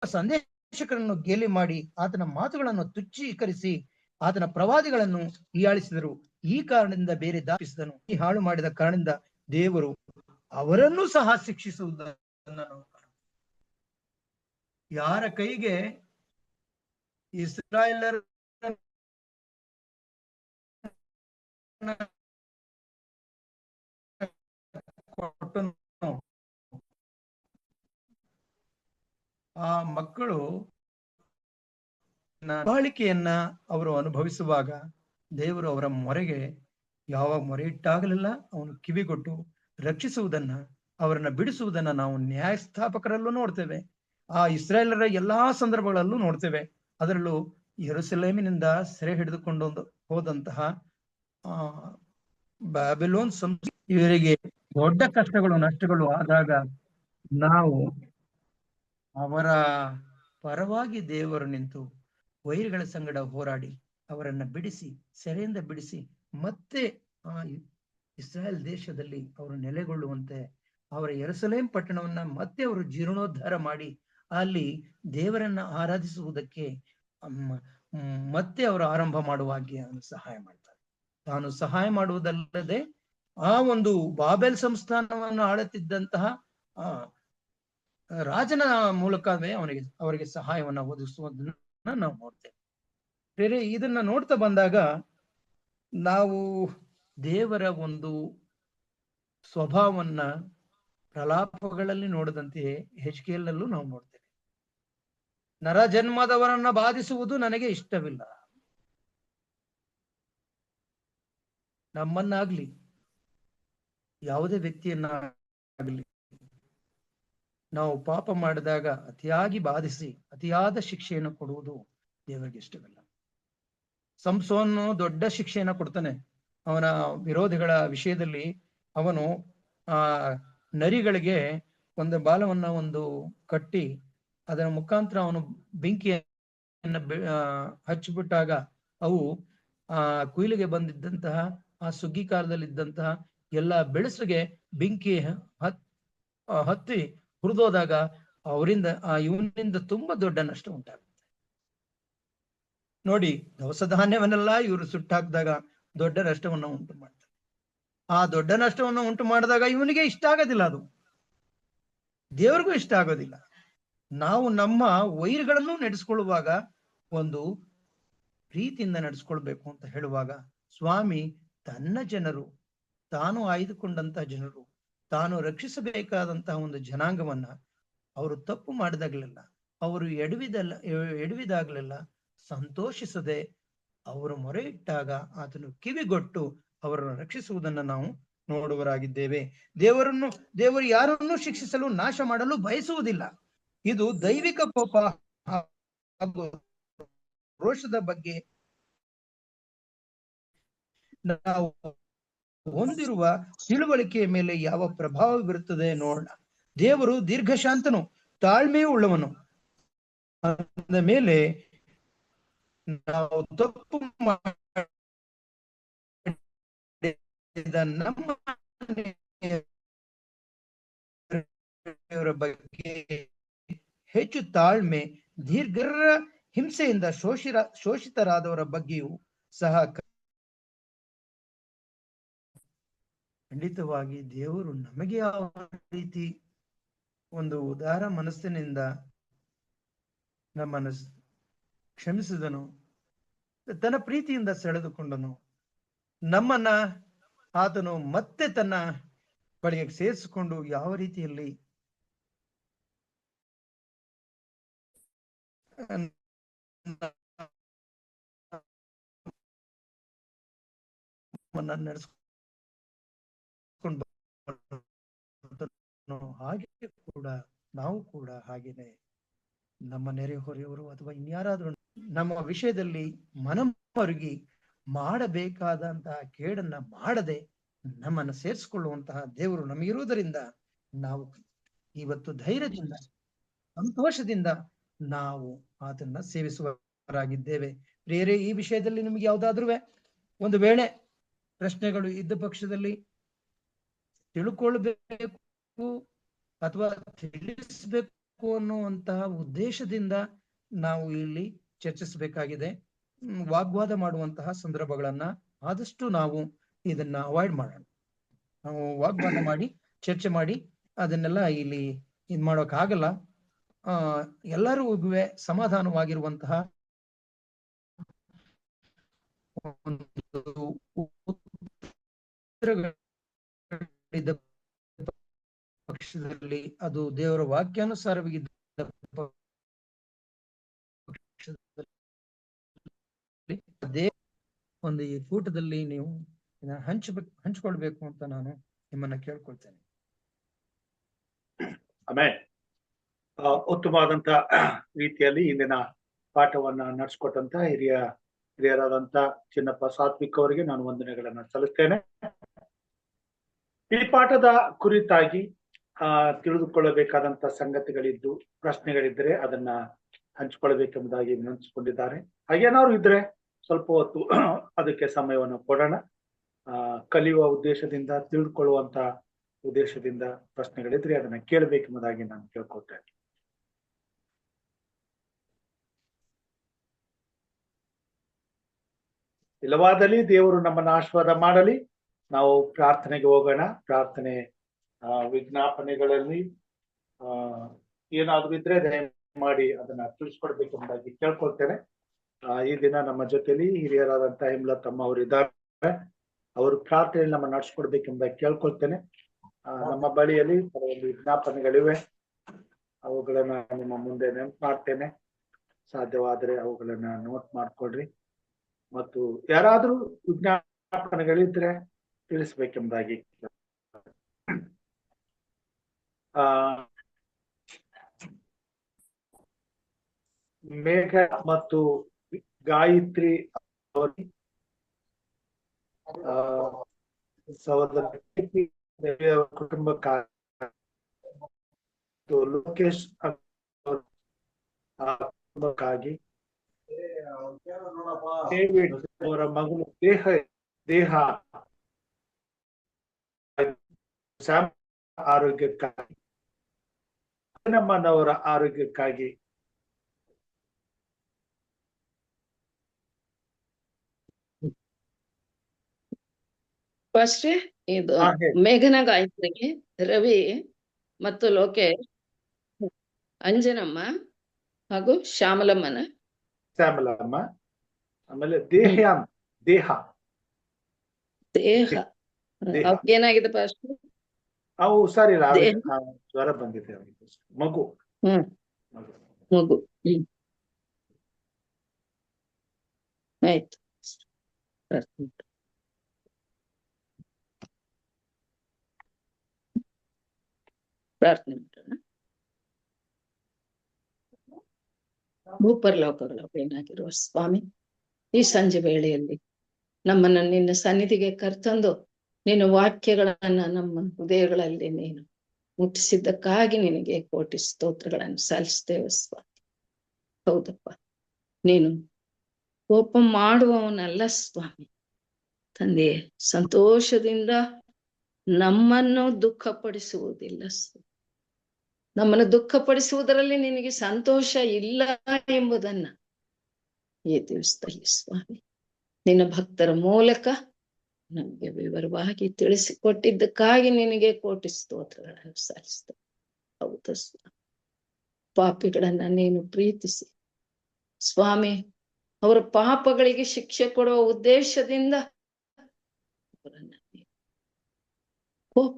ಸಂದೇಶಕರನ್ನು ಗೇಲಿ ಮಾಡಿ ಆತನ ಮಾತುಗಳನ್ನು ತುಚ್ಛೀಕರಿಸಿ ಆತನ ಪ್ರವಾದಿಗಳನ್ನು ಹೀಯಾಳಿಸಿದರು. ಈ ಕಾರಣದಿಂದ ಬೇರೆ ದಾಪಿಸಿದನು. ಈ ಹಾಳು ಮಾಡಿದ ಕಾರಣದಿಂದ ದೇವರು ಅವರನ್ನು ಸಹ ಶಿಕ್ಷಿಸುವುದನ್ನು ನಾವು ಕಾಣುತ್ತೇವೆ. ಯಾರ ಕೈಗೆ ಇಸ್ರಾಯೇಲರ ಆ ಮಕ್ಕಳು ಬಾಳಿಕೆಯನ್ನ ಅವರು ಅನುಭವಿಸುವಾಗ ದೇವರು ಅವರ ಮೊರೆಗೆ ಯಾವಾಗ ಮೊರೆ ಇಟ್ಟಾಗಲೆಲ್ಲ ಅವನು ಕಿವಿಗೊಟ್ಟು ರಕ್ಷಿಸುವುದನ್ನ, ಅವರನ್ನ ಬಿಡಿಸುವುದನ್ನ ನಾವು ನ್ಯಾಯಸ್ಥಾಪಕರಲ್ಲೂ ನೋಡ್ತೇವೆ. ಆ ಇಸ್ರಾಯೇಲರ ಎಲ್ಲಾ ಸಂದರ್ಭಗಳಲ್ಲೂ ನೋಡ್ತೇವೆ. ಅದರಲ್ಲೂ ಯೆರೂಸಲೇಮಿನಿಂದ ಸೆರೆ ಹಿಡಿದುಕೊಂಡು ಹೋದಂತಹ ಬ್ಯಾಬಿಲೋನ್ ಇವರಿಗೆ ದೊಡ್ಡ ಕಷ್ಟಗಳು, ನಷ್ಟಗಳು ಆದಾಗ ನಾವು ಅವರ ಪರವಾಗಿ ದೇವರು ನಿಂತು ವೈರಿಗಳ ಸಂಗಡ ಹೋರಾಡಿ ಅವರನ್ನ ಬಿಡಿಸಿ, ಸೆರೆಯಿಂದ ಬಿಡಿಸಿ, ಮತ್ತೆ ಆ ಇಸ್ರಾಯೇಲ್ ದೇಶದಲ್ಲಿ ಅವರು ನೆಲೆಗೊಳ್ಳುವಂತೆ ಅವರ ಯೆರೂಸಲೇಮ್ ಪಟ್ಟಣವನ್ನ ಮತ್ತೆ ಅವರು ಜೀರ್ಣೋದ್ಧಾರ ಮಾಡಿ ಅಲ್ಲಿ ದೇವರನ್ನ ಆರಾಧಿಸುವುದಕ್ಕೆ ಮತ್ತೆ ಅವರು ಆರಂಭ ಮಾಡುವ ಹಾಗೆ ಅವನು ಸಹಾಯ ಮಾಡ್ತಾರೆ. ತಾನು ಸಹಾಯ ಮಾಡುವುದಲ್ಲದೆ ಆ ಒಂದು ಬಾಬೆಲ್ ಸಂಸ್ಥಾನವನ್ನು ಆಳುತ್ತಿದ್ದಂತಹ ರಾಜನ ಮೂಲಕವೇ ಅವರಿಗೆ ಸಹಾಯವನ್ನ ಒದಗಿಸುವುದನ್ನ ನಾವು ನೋಡ್ತೇವೆ. ಬೇರೆ ಇದನ್ನ ನೋಡ್ತಾ ಬಂದಾಗ ನಾವು ದೇವರ ಒಂದು ಸ್ವಭಾವವನ್ನ ಪ್ರಲಾಪಗಳಲ್ಲಿ ನೋಡದಂತೆಯೇ ಹೆಚ್ಕೇಲ್ನಲ್ಲೂ ನಾವು ನೋಡ್ತೇವೆ. ನರ ಜನ್ಮದವರನ್ನ ಬಾಧಿಸುವುದು ನನಗೆ ಇಷ್ಟವಿಲ್ಲ. ನಮ್ಮನ್ನಾಗ್ಲಿ ಯಾವುದೇ ವ್ಯಕ್ತಿಯನ್ನಾಗಲಿ ನಾವು ಪಾಪ ಮಾಡಿದಾಗ ಅತಿಯಾಗಿ ಬಾಧಿಸಿ ಅತಿಯಾದ ಶಿಕ್ಷೆಯನ್ನು ಕೊಡುವುದು ದೇವರಿಗೆ ಇಷ್ಟವಿಲ್ಲ. ಸಂಸೋನು ದೊಡ್ಡ ಶಿಕ್ಷೆಯನ್ನು ಕೊಡ್ತಾನೆ. ಅವನ ವಿರೋಧಿಗಳ ವಿಷಯದಲ್ಲಿ ಅವನು ನರಿಗಳಿಗೆ ಒಂದು ಬಾಲವನ್ನ ಕಟ್ಟಿ ಅದರ ಮುಖಾಂತರ ಅವನು ಬೆಂಕಿಯನ್ನ ಹಚ್ಚಿಬಿಟ್ಟಾಗ ಅವು ಕುಯ್ಲಿಗೆ ಬಂದಿದ್ದಂತಹ ಆ ಸುಗ್ಗಿ ಕಾಲದಲ್ಲಿದ್ದಂತಹ ಎಲ್ಲ ಬೆಳೆಸಿಗೆ ಬೆಂಕಿ ಹತ್ತಿ ಹುರಿದೋದಾಗ ಅವರಿಂದ ಇವನಿಂದ ತುಂಬಾ ದೊಡ್ಡ ನಷ್ಟ ಉಂಟಾಗುತ್ತೆ. ನೋಡಿ, ದವಸ ಧಾನ್ಯವನ್ನೆಲ್ಲ ಇವರು ಸುಟ್ಟಾಕಿದಾಗ ದೊಡ್ಡ ನಷ್ಟವನ್ನು ಉಂಟು ಮಾಡ್ತಾರೆ. ಆ ದೊಡ್ಡ ನಷ್ಟವನ್ನು ಉಂಟು ಮಾಡಿದಾಗ ಇವನಿಗೆ ಇಷ್ಟ ಆಗೋದಿಲ್ಲ, ಅದು ದೇವರಿಗೂ ಇಷ್ಟ ಆಗೋದಿಲ್ಲ. ನಾವು ನಮ್ಮ ವೈರಿಗಳನ್ನು ನಡೆಸ್ಕೊಳ್ಳುವಾಗ ಒಂದು ಪ್ರೀತಿಯಿಂದ ನಡೆಸ್ಕೊಳ್ಬೇಕು ಅಂತ ಹೇಳುವಾಗ ಸ್ವಾಮಿ ತನ್ನ ಜನರು, ತಾನು ಆಯ್ದುಕೊಂಡಂತಹ ಜನರು, ತಾನು ರಕ್ಷಿಸಬೇಕಾದಂತಹ ಒಂದು ಜನಾಂಗವನ್ನ ಅವರು ತಪ್ಪು ಮಾಡಿದಾಗಲೆಲ್ಲ, ಅವರು ಎಡವಿದಾಗಲೆಲ್ಲ ಸಂತೋಷಿಸದೆ ಅವರು ಮೊರೆ ಇಟ್ಟಾಗ ಆತನು ಕಿವಿಗೊಟ್ಟು ಅವರನ್ನು ರಕ್ಷಿಸುವುದನ್ನು ನಾವು ನೋಡುವರಾಗಿದ್ದೇವೆ. ದೇವರು ಯಾರನ್ನು ಶಿಕ್ಷಿಸಲು ನಾಶ ಮಾಡಲು ಬಯಸುವುದಿಲ್ಲ. ಇದು ದೈವಿಕ ಕೋಪ ಹಾಗೂ ರೋಷದ ಬಗ್ಗೆ ನಾವು ಹೊಂದಿರುವ ತಿಳುವಳಿಕೆಯ ಮೇಲೆ ಯಾವ ಪ್ರಭಾವ ಬೀರುತ್ತದೆ ನೋಡೋಣ. ದೇವರು ದೀರ್ಘಶಾಂತನು, ತಾಳ್ಮೆಯೂ ಉಳ್ಳವನು. ಅಂದ ಮೇಲೆ ನಾವು ತಪ್ಪು ಮಾಡಿದ ನಮ್ಮ ಬಗ್ಗೆ ಹೆಚ್ಚು ತಾಳ್ಮೆ, ದೀರ್ಘ ಹಿಂಸೆಯಿಂದ ಶೋಷಿತರಾದವರ ಬಗ್ಗೆಯೂ ಸಹ ಖಂಡಿತವಾಗಿ ದೇವರು ನಮಗೆ ಯಾವ ರೀತಿ ಒಂದು ಉದಾರ ಮನಸ್ಸಿನಿಂದ ನಮ್ಮನ್ನು ಕ್ಷಮಿಸಿದನು, ತನ್ನ ಪ್ರೀತಿಯಿಂದ ಸೆಳೆದುಕೊಂಡನು, ನಮ್ಮನ್ನ ಆತನು ಮತ್ತೆ ತನ್ನ ಬಳಿಗೆ ಸೇರಿಸಿಕೊಂಡು ಯಾವ ರೀತಿಯಲ್ಲಿ ನಡೆಸ್ಕೊಂಡು ಹಾಗೆ ಕೂಡ ನಾವು ಕೂಡ ಹಾಗೇನೆ ನಮ್ಮ ನೆರೆಹೊರೆಯವರು ಅಥವಾ ಇನ್ಯಾರಾದ್ರೂ ನಮ್ಮ ವಿಷಯದಲ್ಲಿ ಮನಮರುಗಿ ಮಾಡಬೇಕಾದಂತಹ ಕೇಡನ್ನ ಮಾಡದೆ ನಮ್ಮನ್ನು ಸೇರಿಸಿಕೊಳ್ಳುವಂತಹ ದೇವರು ನಮಗಿರುವುದರಿಂದ ನಾವು ಇವತ್ತು ಧೈರ್ಯದಿಂದ, ಸಂತೋಷದಿಂದ ನಾವು ಅದನ್ನ ಸೇವಿಸುವವರಾಗಿದ್ದೇವೆ. ಬೇರೆ ಈ ವಿಷಯದಲ್ಲಿ ನಿಮ್ಗೆ ಯಾವ್ದಾದ್ರೂ ಒಂದು ವೇಳೆ ಪ್ರಶ್ನೆಗಳು ಇದ್ದ ಪಕ್ಷದಲ್ಲಿ ತಿಳ್ಕೊಳ್ಬೇಕು ಅಥವಾ ತಿಳಿಸ್ಬೇಕು ಅನ್ನುವಂತಹ ಉದ್ದೇಶದಿಂದ ನಾವು ಇಲ್ಲಿ ಚರ್ಚಿಸಬೇಕಾಗಿದೆ. ವಾಗ್ವಾದ ಮಾಡುವಂತಹ ಸಂದರ್ಭಗಳನ್ನ ಆದಷ್ಟು ನಾವು ಇದನ್ನ ಅವಾಯ್ಡ್ ಮಾಡೋಣ. ನಾವು ವಾಗ್ವಾದ ಮಾಡಿ ಚರ್ಚೆ ಮಾಡಿ ಅದನ್ನೆಲ್ಲ ಇಲ್ಲಿ ಇದ್ ಮಾಡೋಕ್ ಆಗಲ್ಲ. ಎಲ್ಲರಿಗೂ ಸಮಾಧಾನವಾಗಿರುವಂತಹ ಪಕ್ಷದಲ್ಲಿ ಅದು ದೇವರ ವಾಕ್ಯಾನುಸಾರವಾಗಿದ್ದ ಒಂದು ಈ ಕೂಟದಲ್ಲಿ ನೀವು ಹಂಚ್ಕೊಳ್ಬೇಕು ಅಂತ ನಾನು ನಿಮ್ಮನ್ನ ಕೇಳ್ಕೊಳ್ತೇನೆ. ಆಮೇಲೆ ಉತ್ತಮವಾದಂತ ರೀತಿಯಲ್ಲಿ ಇಂದಿನ ಪಾಠವನ್ನ ನಡೆಸ್ಕೊಟ್ಟಂತ ಹಿರಿಯರಾದಂತ ಚಿನ್ನಪ್ಪ ಸಾತ್ವಿಕ್ ಅವರಿಗೆ ನಾನು ವಂದನೆಗಳನ್ನ ಸಲ್ಲಿಸ್ತೇನೆ. ಈ ಪಾಠದ ಕುರಿತಾಗಿ ತಿಳಿದುಕೊಳ್ಳಬೇಕಾದಂತ ಸಂಗತಿಗಳಿದ್ದು ಪ್ರಶ್ನೆಗಳಿದ್ದರೆ ಅದನ್ನ ಹಂಚಿಕೊಳ್ಬೇಕೆಂಬುದಾಗಿ ವಿನಂತಿಸಿಕೊಂಡಿದ್ದಾರೆ. ಹಾಗೇನಾದ್ರು ಇದ್ರೆ ಸ್ವಲ್ಪ ಹೊತ್ತು ಅದಕ್ಕೆ ಸಮಯವನ್ನು ಕೊಡೋಣ. ಕಲಿಯುವ ಉದ್ದೇಶದಿಂದ, ತಿಳಿದುಕೊಳ್ಳುವಂತ ಉದ್ದೇಶದಿಂದ ಪ್ರಶ್ನೆಗಳಿದ್ರೆ ಅದನ್ನ ಕೇಳಬೇಕೆಂಬುದಾಗಿ ನಾನು ಕೇಳ್ಕೊಳ್ತೇನೆ. ಇಲ್ಲವಾದಲ್ಲಿ ದೇವರು ನಮ್ಮನ್ನ ಆಶೀರ್ವಾದ ಮಾಡಲಿ. ನಾವು ಪ್ರಾರ್ಥನೆಗೆ ಹೋಗೋಣ. ಪ್ರಾರ್ಥನೆ ವಿಜ್ಞಾಪನೆಗಳಲ್ಲಿ ಏನಾದ್ರು ಇದ್ರೆ ದಯಮಾಡಿ ಅದನ್ನ ತಿಳಿಸ್ಕೊಡ್ಬೇಕೆಂಬುದಾಗಿ ಕೇಳ್ಕೊಳ್ತೇನೆ. ಈ ದಿನ ನಮ್ಮ ಜೊತೆಲಿ ಹಿರಿಯರಾದಂತಹ ಹೇಮಲತಮ್ಮ ಅವರು ಇದ್ದಾರೆ. ಅವರು ಪ್ರಾರ್ಥನೆಯಲ್ಲಿ ನಮ್ಮ ನಡೆಸ್ಕೊಡ್ಬೇಕೆಂಬುದಾಗಿ ಕೇಳ್ಕೊಳ್ತೇನೆ. ನಮ್ಮ ಬಳಿಯಲ್ಲಿ ಕೆಲವೊಂದು ವಿಜ್ಞಾಪನೆಗಳಿವೆ, ಅವುಗಳನ್ನ ನಿಮ್ಮ ಮುಂದೆ ನೆನಪು ಮಾಡ್ತೇನೆ. ಸಾಧ್ಯವಾದರೆ ಅವುಗಳನ್ನ ನೋಟ್ ಮಾಡ್ಕೊಡ್ರಿ. ಮತ್ತು ಯಾರಾದ್ರೂ ವಿಜ್ಞಾಪನೆಗಳಿದ್ರೆ ತಿಳಿಸ್ಬೇಕೆಂಬುದಾಗಿ. ಮೇಘ ಮತ್ತು ಗಾಯತ್ರಿ ಕುಟುಂಬಕ್ಕಾಗಿ, ಲೋಕೇಶ್ ಕುಟುಂಬಕ್ಕಾಗಿ, ಡೇವಿಡ್ ಅವರ ಮಗಳು ದೇಹ ಆರೋಗ್ಯಕ್ಕಾಗಿ, ನಮ್ಮನವರ ಆರೋಗ್ಯಕ್ಕಾಗಿ, ಫಸ್ಟ್ ಇದು ಮೇಘನ ಗಾಯತ್ರಿಗೆ, ರವಿ ಮತ್ತು ಲೋಕೇಶ್, ಅಂಜನಮ್ಮ ಹಾಗೂ ಶ್ಯಾಮಲಮ್ಮ, ಆಮೇಲೆ ದೇಹ ಏನಾಗಿದೆ ಫಸ್ಟ್? ಅವು ಸರಿ ಜ್ವರ ಬಂದಿದೆ ಅವರಿಗೆ, ಮಗು. ಆಯ್ತು, ಪ್ರಾರ್ಥನೆ ಮಾಡೋಣ. ಭೂಪರಲೋಕಗಳ ಏನಾಗಿರುವ ಸ್ವಾಮಿ, ಈ ಸಂಜೆ ವೇಳೆಯಲ್ಲಿ ನಮ್ಮನ್ನ ನಿನ್ನ ಸನ್ನಿಧಿಗೆ ಕರ್ತಂದು ನಿನ್ನ ವಾಕ್ಯಗಳನ್ನ ನಮ್ಮ ಹೃದಯಗಳಲ್ಲಿ ನೀನು ಮುಟ್ಟಿಸಿದ್ದಕ್ಕಾಗಿ ನಿನಗೆ ಕೋಟಿ ಸ್ತೋತ್ರಗಳನ್ನು ಸಲ್ಲಿಸ್ತೇವೆ ಸ್ವಾಮಿ. ಹೌದಪ್ಪ, ನೀನು ಕೋಪ ಮಾಡುವವನಲ್ಲ ಸ್ವಾಮಿ ತಂದೆ. ಸಂತೋಷದಿಂದ ನಮ್ಮನ್ನು ದುಃಖಪಡಿಸುವುದಿಲ್ಲ ಸ್ವಾಮಿ. ನಮ್ಮನ್ನು ದುಃಖಪಡಿಸುವುದರಲ್ಲಿ ನಿನಗೆ ಸಂತೋಷ ಇಲ್ಲ ಎಂಬುದನ್ನ ಈ ದಿವಸದಲ್ಲಿ ಸ್ವಾಮಿ ನಿನ್ನ ಭಕ್ತರ ಮೂಲಕ ನಮಗೆ ವಿವರವಾಗಿ ತಿಳಿಸಿಕೊಟ್ಟಿದ್ದಕ್ಕಾಗಿ ನಿನಗೆ ಕೋಟಿ ಸ್ತೋತ್ರಗಳನ್ನು ಸಲ್ಲಿಸ್ತೇವೆ. ಹೌದು ಸ್ವಾಮಿ, ಪಾಪಿಗಳನ್ನ ನೀನು ಪ್ರೀತಿಸಿ ಸ್ವಾಮಿ, ಅವರ ಪಾಪಗಳಿಗೆ ಶಿಕ್ಷೆ ಕೊಡುವ ಉದ್ದೇಶದಿಂದ ಅವರನ್ನ ಕೋಪ,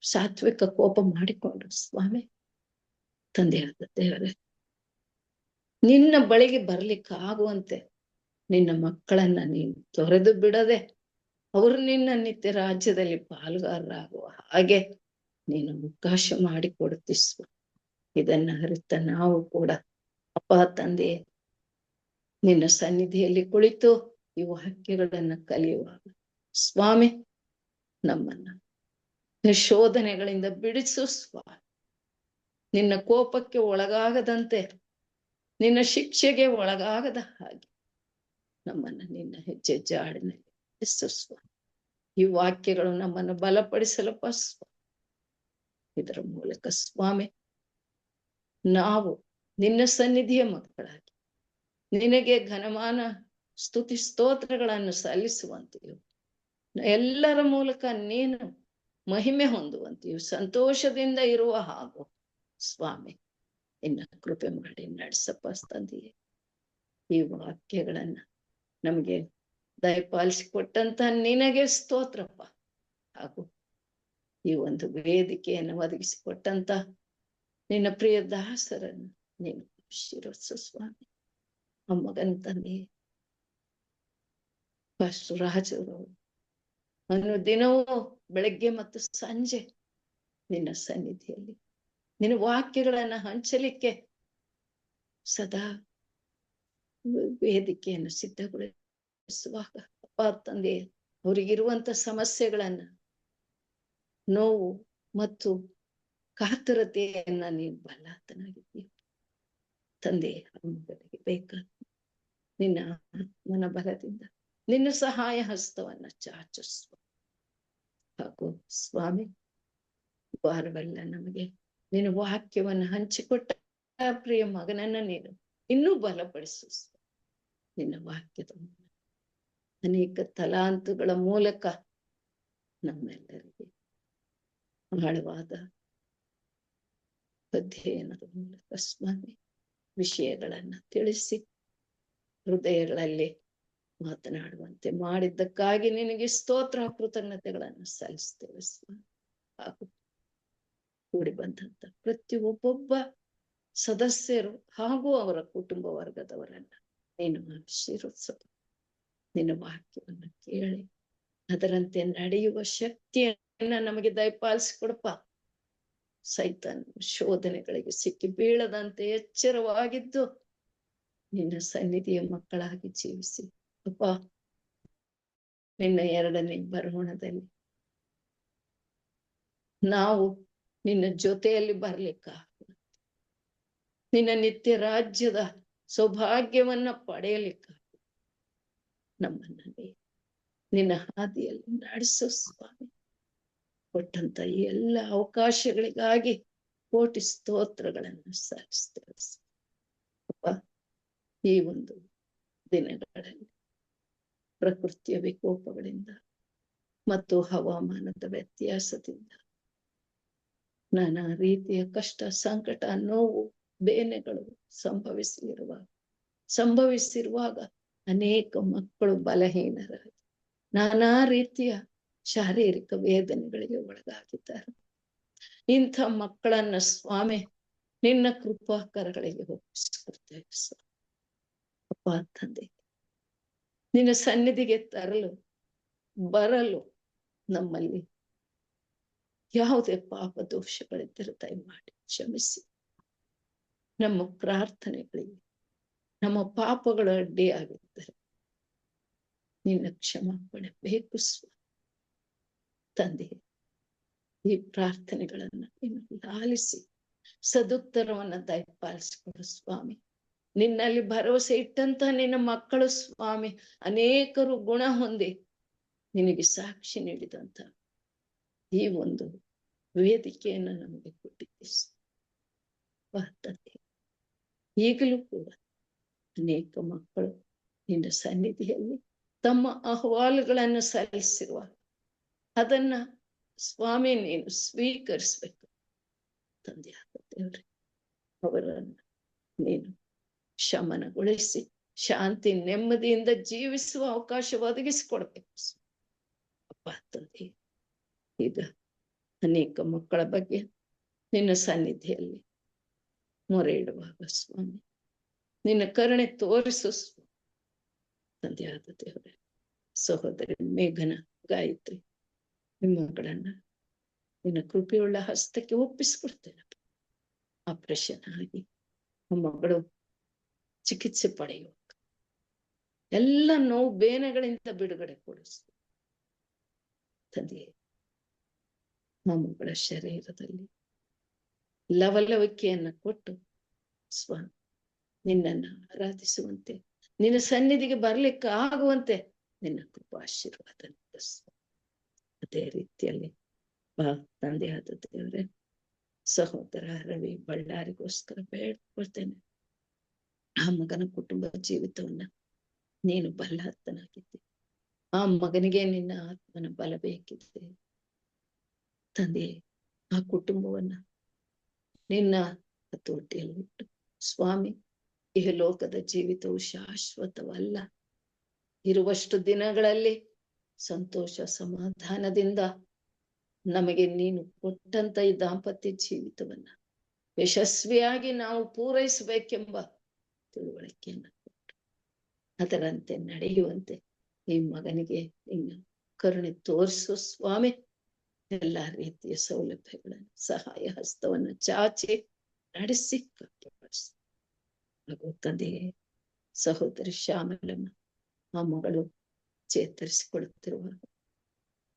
ಸಾತ್ವಿಕ ಕೋಪ ಮಾಡಿಕೊಂಡು ಸ್ವಾಮಿ ತಂದೆಯಾದ ದೇವರೇ, ನಿನ್ನ ಬಳಿಗೆ ಬರ್ಲಿಕ್ಕಾಗುವಂತೆ ನಿನ್ನ ಮಕ್ಕಳನ್ನ ನೀನು ತೊರೆದು ಬಿಡದೆ ಅವರು ನಿನ್ನ ನಿತ್ಯ ರಾಜ್ಯದಲ್ಲಿ ಪಾಲುಗಾರರಾಗುವ ಹಾಗೆ ನೀನು ಅವಕಾಶ ಮಾಡಿಕೊಡುತ್ತಿಸ್ವ. ಇದನ್ನ ಅರಿತ ನಾವು ಕೂಡ ಅಪ್ಪ ತಂದೆ ನಿನ್ನ ಸನ್ನಿಧಿಯಲ್ಲಿ ಕುಳಿತು ಈ ವಾಕ್ಯಗಳನ್ನ ಕಲಿಯುವಾಗ ಸ್ವಾಮಿ ನಮ್ಮನ್ನ ಶೋಧನೆಗಳಿಂದ ಬಿಡಿಸು ಸ್ವಾಮಿ. ನಿನ್ನ ಕೋಪಕ್ಕೆ ಒಳಗಾಗದಂತೆ, ನಿನ್ನ ಶಿಕ್ಷೆಗೆ ಒಳಗಾಗದ ಹಾಗೆ ನಮ್ಮನ್ನ ನಿನ್ನ ಹೆಜ್ಜೆ ಜಾಡಿನಲ್ಲಿ ಸ್ವಾಮಿ. ಈ ವಾಕ್ಯಗಳು ನಮ್ಮನ್ನು ಬಲಪಡಿಸಲಪ್ಪ ಸ್ವಾಮಿ. ಇದರ ಮೂಲಕ ಸ್ವಾಮಿ ನಾವು ನಿನ್ನ ಸನ್ನಿಧಿಯ ಮಕ್ಕಳಾಗಿ ನಿನಗೆ ಘನಮಾನ ಸ್ತುತಿ ಸ್ತೋತ್ರಗಳನ್ನು ಸಲ್ಲಿಸುವಂತೆಯೂ ಎಲ್ಲರ ಮೂಲಕ ನೀನು ಮಹಿಮೆ ಹೊಂದುವಂತೆಯೂ ಸಂತೋಷದಿಂದ ಇರುವ ಹಾಗೂ ಸ್ವಾಮಿ ಇನ್ನ ಕೃಪೆ ಮಾಡಿ ನಡೆಸಪ್ಪ ತಂದೆಯೇ. ಈ ವಾಕ್ಯಗಳನ್ನ ನಮಗೆ ದಯಪಾಲಿಸಿಕೊಟ್ಟಂತ ನಿನಗೆ ಸ್ತೋತ್ರಪ್ಪ. ಹಾಗೂ ಈ ಒಂದು ವೇದಿಕೆಯನ್ನು ಒದಗಿಸಿಕೊಟ್ಟಂತ ನಿನ್ನ ಪ್ರಿಯ ದಾಸರನ್ನು ನೀನು ಶಿರಸ್ಸು ಸ್ವಾಮಿ. ಆ ಮಗನ ತಂದೆ ಪಾಸ್ಟರ್ ರಾಜರು ದಿನವೂ ಬೆಳಗ್ಗೆ ಮತ್ತು ಸಂಜೆ ನಿನ್ನ ಸನ್ನಿಧಿಯಲ್ಲಿ ನಿನ್ನ ವಾಕ್ಯಗಳನ್ನ ಹಂಚಲಿಕ್ಕೆ ಸದಾ ವೇದಿಕೆಯನ್ನು ಸಿದ್ಧಗೊಳಿಸುವಾಗ ಅಪ್ಪ ತಂದೆ ಅವರಿಗಿರುವಂತ ಸಮಸ್ಯೆಗಳನ್ನ, ನೋವು ಮತ್ತು ಕಾತುರತೆಯನ್ನ ನೀನು ಬಲ್ಲಾತನಾಗಿದ್ದೀಯ ತಂದೆ. ಆ ಮಗನಿಗೆ ಬೇಕಾದ ನಿನ್ನ ಆತ್ಮನ ಬಲದಿಂದ ನಿನ್ನ ಸಹಾಯ ಹಸ್ತವನ್ನ ಚಾಚಿಸುವ ಹಾಗೂ ಸ್ವಾಮಿ, ವಾರವೆಲ್ಲ ನಮಗೆ ನಿನ್ನ ವಾಕ್ಯವನ್ನು ಹಂಚಿಕೊಟ್ಟ ಪ್ರಿಯ ಮಗನನ್ನ ನೀನು ಇನ್ನೂ ಬಲಪಡಿಸು. ನಿನ್ನ ವಾಕ್ಯದ ಅನೇಕ ತಲಾಂತುಗಳ ಮೂಲಕ ನಮ್ಮೆಲ್ಲರಿಗೆ ಆಳವಾದ ಅಧ್ಯಯನದ ಮೂಲಕ ಸ್ವಾಮಿ ವಿಷಯಗಳನ್ನ ತಿಳಿಸಿ ಹೃದಯಗಳಲ್ಲಿ ಮಾತನಾಡುವಂತೆ ಮಾಡಿದ್ದಕ್ಕಾಗಿ ನಿನಗೆ ಸ್ತೋತ್ರ ಕೃತಜ್ಞತೆಗಳನ್ನು ಸಲ್ಲಿಸ್ತೇವೆ ಸ್ವಾಮಿ. ಹಾಗೂ ಕೂಡಿ ಬಂದಂತ ಪ್ರತಿಯೊಬ್ಬೊಬ್ಬ ಸದಸ್ಯರು ಹಾಗೂ ಅವರ ಕುಟುಂಬ ವರ್ಗದವರನ್ನ ನೀನು ಆಶೀರ್ವದಿಸು. ನಿನ್ನ ವಾಕ್ಯವನ್ನು ಕೇಳಿ ಅದರಂತೆ ನಡೆಯುವ ಶಕ್ತಿಯನ್ನ ನಮಗೆ ದಯಪಾಲಿಸಿಕೊಡಪ್ಪ. ಸೈತಾನ್ ಶೋಧನೆಗಳಿಗೆ ಸಿಕ್ಕಿ ಬೀಳದಂತೆ ಎಚ್ಚರವಾಗಿದ್ದು ನಿನ್ನ ಸನ್ನಿಧಿಯ ಮಕ್ಕಳಾಗಿ ಜೀವಿಸಿ ಅಪ್ಪ, ನಿನ್ನ ಎರಡನೇ ಬರೋಣದಲ್ಲಿ ನಾವು ನಿನ್ನ ಜೊತೆಯಲ್ಲಿ ಬರ್ಲಿಕ್ಕ ನಿನ್ನ ನಿತ್ಯ ರಾಜ್ಯದ ಸೌಭಾಗ್ಯವನ್ನ ಪಡೆಯಲಿಕ್ಕ ನಮ್ಮನ್ನೇ ನಿನ್ನ ಹಾದಿಯಲ್ಲಿ ನಡೆಸು ಸ್ವಾಮಿ. ಕೊಟ್ಟಂತ ಈ ಎಲ್ಲ ಅವಕಾಶಗಳಿಗಾಗಿ ಕೋಟಿ ಸ್ತೋತ್ರಗಳನ್ನು ಸಲ್ಲಿಸ್ತೇವೆ ಅಪ್ಪ. ಈ ಒಂದು ದಿನಗಳಲ್ಲಿ ಪ್ರಕೃತಿಯ ವಿಕೋಪಗಳಿಂದ ಮತ್ತು ಹವಾಮಾನದ ವ್ಯತ್ಯಾಸದಿಂದ ನಾನಾ ರೀತಿಯ ಕಷ್ಟ, ಸಂಕಟ, ನೋವು, ಬೇನೆಗಳು ಸಂಭವಿಸಿರುವಾಗ ಅನೇಕ ಮಕ್ಕಳು ಬಲಹೀನರಾಗಿ ನಾನಾ ರೀತಿಯ ಶಾರೀರಿಕ ವೇದನೆಗಳಿಗೆ ಒಳಗಾಗಿದ್ದಾರೆ. ಇಂಥ ಮಕ್ಕಳನ್ನ ಸ್ವಾಮಿ ನಿನ್ನ ಕೃಪಾಕರಗಳಿಗೆ ಒಪ್ಪಿಸಿಕೊಡ್ತೇವೆ ಅಪ್ಪ ತಂದೆ. ನಿನ್ನ ಸನ್ನಿಧಿಗೆ ಬರಲು ನಮ್ಮಲ್ಲಿ ಯಾವುದೇ ಪಾಪ ದೋಷಗಳಿದ್ದರೆ ದಯಮಾಡಿ ಕ್ಷಮಿಸಿ. ನಮ್ಮ ಪ್ರಾರ್ಥನೆಗಳಿಗೆ ನಮ್ಮ ಪಾಪಗಳು ಅಡ್ಡಿಯಾಗಿದ್ದರೆ ನಿನ್ನ ಕ್ಷಮಾಪಣೆ ಬೇಕು ತಂದೆ. ಈ ಪ್ರಾರ್ಥನೆಗಳನ್ನ ನೀನು ಲಾಲಿಸಿ ಸದುತ್ತರವನ್ನ ದಯಪಾಲಿಸಿಕೊಡು ಸ್ವಾಮಿ. ನಿನ್ನಲ್ಲಿ ಭರವಸೆ ಇಟ್ಟಂತ ನಿನ್ನ ಮಕ್ಕಳು ಸ್ವಾಮಿ ಅನೇಕರು ಗುಣ ಹೊಂದಿ ನಿನಗೆ ಸಾಕ್ಷಿ ನೀಡಿದಂತ ಈ ಒಂದು ವೇದಿಕೆಯನ್ನು ನಮಗೆ ಕೊಟ್ಟಿದ್ದೆ ತಂದೆ. ಈಗಲೂ ಕೂಡ ಅನೇಕ ಮಕ್ಕಳು ನಿನ್ನ ಸನ್ನಿಧಿಯಲ್ಲಿ ತಮ್ಮ ಅಹವಾಲುಗಳನ್ನು ಸಲ್ಲಿಸಿರುವ ಅದನ್ನ ಸ್ವಾಮಿ ನೀನು ಸ್ವೀಕರಿಸ್ಬೇಕು ತಂದೆ. ದೇವ್ರೆ, ಅವರನ್ನು ನೀನು ಶಮನಗೊಳಿಸಿ ಶಾಂತಿ ನೆಮ್ಮದಿಯಿಂದ ಜೀವಿಸುವ ಅವಕಾಶ ಒದಗಿಸಿಕೊಡ್ಬೇಕು ಅಪ್ಪ ತಂದೆ. ಈಗ ಅನೇಕ ಮಕ್ಕಳ ಬಗ್ಗೆ ನಿನ್ನ ಸನ್ನಿಧಿಯಲ್ಲಿ ಮೊರೆ ಇಡುವಾಗ ಸ್ವಾಮಿ ನಿನ್ನ ಕರುಣೆ ತೋರಿಸು ತಂದೆಯಾದ ದೇವರೇ. ಸಹೋದರಿ ಮೇಘನ, ಗಾಯತ್ರಿ ನಿಮ್ಮ ಮಗಳನ್ನ ನಿನ್ನ ಕೃಪೆಯುಳ್ಳ ಹಸ್ತಕ್ಕೆ ಒಪ್ಪಿಸ್ಕೊಡ್ತೇನೆ. ಆಪರೇಷನ್ ಆಗಿ ಮಗಳು ಚಿಕಿತ್ಸೆ ಪಡೆಯುವಾಗ ಎಲ್ಲ ನೋವು ಬೇನೆಗಳಿಂದ ಬಿಡುಗಡೆ ಕೊಡಿಸು ತಂದೆ. ಮಗಳ ಶರೀರದಲ್ಲಿ ಲವಲವಿಕೆಯನ್ನ ಕೊಟ್ಟು ಸ್ವಾಮಿ ನಿನ್ನನ್ನು ಆರಾಧಿಸುವಂತೆ ನಿನ್ನ ಸನ್ನಿಧಿಗೆ ಬರ್ಲಿಕ್ಕೆ ಆಗುವಂತೆ ನಿನ್ನ ಕೃಪಾಶೀರ್ವಾದ ಅದೇ ರೀತಿಯಲ್ಲಿ ತಂದೆಯಾದ ದೇವರೇ, ಸಹೋದರ ರವಿ ಬಳ್ಳಾರಿಗೋಸ್ಕರ ಬೇಡ್ಕೊಳ್ತೇನೆ. ಆ ಮಗನ ಕುಟುಂಬ ಜೀವಿತವನ್ನ ನೀನು ಬಲಹತ್ತನಾಗಿದ್ದೆ. ಆ ಮಗನಿಗೆ ನಿನ್ನ ಆತ್ಮನ ಬಲ ಬೇಕಿದೆ ತಂದೆ. ಆ ಕುಟುಂಬವನ್ನ ನಿನ್ನ ಹತೋಟಿಯಲ್ಲಿಟ್ಟು ಸ್ವಾಮಿ, ಈ ಲೋಕದ ಜೀವಿತವು ಶಾಶ್ವತವಲ್ಲ. ಇರುವಷ್ಟು ದಿನಗಳಲ್ಲಿ ಸಂತೋಷ ಸಮಾಧಾನದಿಂದ ನಮಗೆ ನೀನು ಕೊಟ್ಟಂತ ಈ ದಾಂಪತ್ಯ ಜೀವಿತವನ್ನ ಯಶಸ್ವಿಯಾಗಿ ನಾವು ಪೂರೈಸಬೇಕೆಂಬ ತಿಳುವಳಿಕೆಯನ್ನು ಕೊಟ್ಟು ಅದರಂತೆ ನಡೆಯುವಂತೆ ಈ ಮಗನಿಗೆ ನಿನ್ನ ಕರುಣೆ ತೋರಿಸು ಸ್ವಾಮಿ. ಎಲ್ಲಾ ರೀತಿಯ ಸೌಲಭ್ಯಗಳನ್ನು ಸಹಾಯ ಹಸ್ತವನ್ನು ಚಾಚಿ ನಡೆಸಿ ಕಟ್ಟುಪಡಿಸಿ ಹಾಗೂ ತಂದೆಯೇ, ಸಹೋದರಿ ಶ್ಯಾಮಲಮ್ಮ ಆ ಮಗಳು ಚೇತರಿಸಿಕೊಳ್ಳುತ್ತಿರುವಾಗ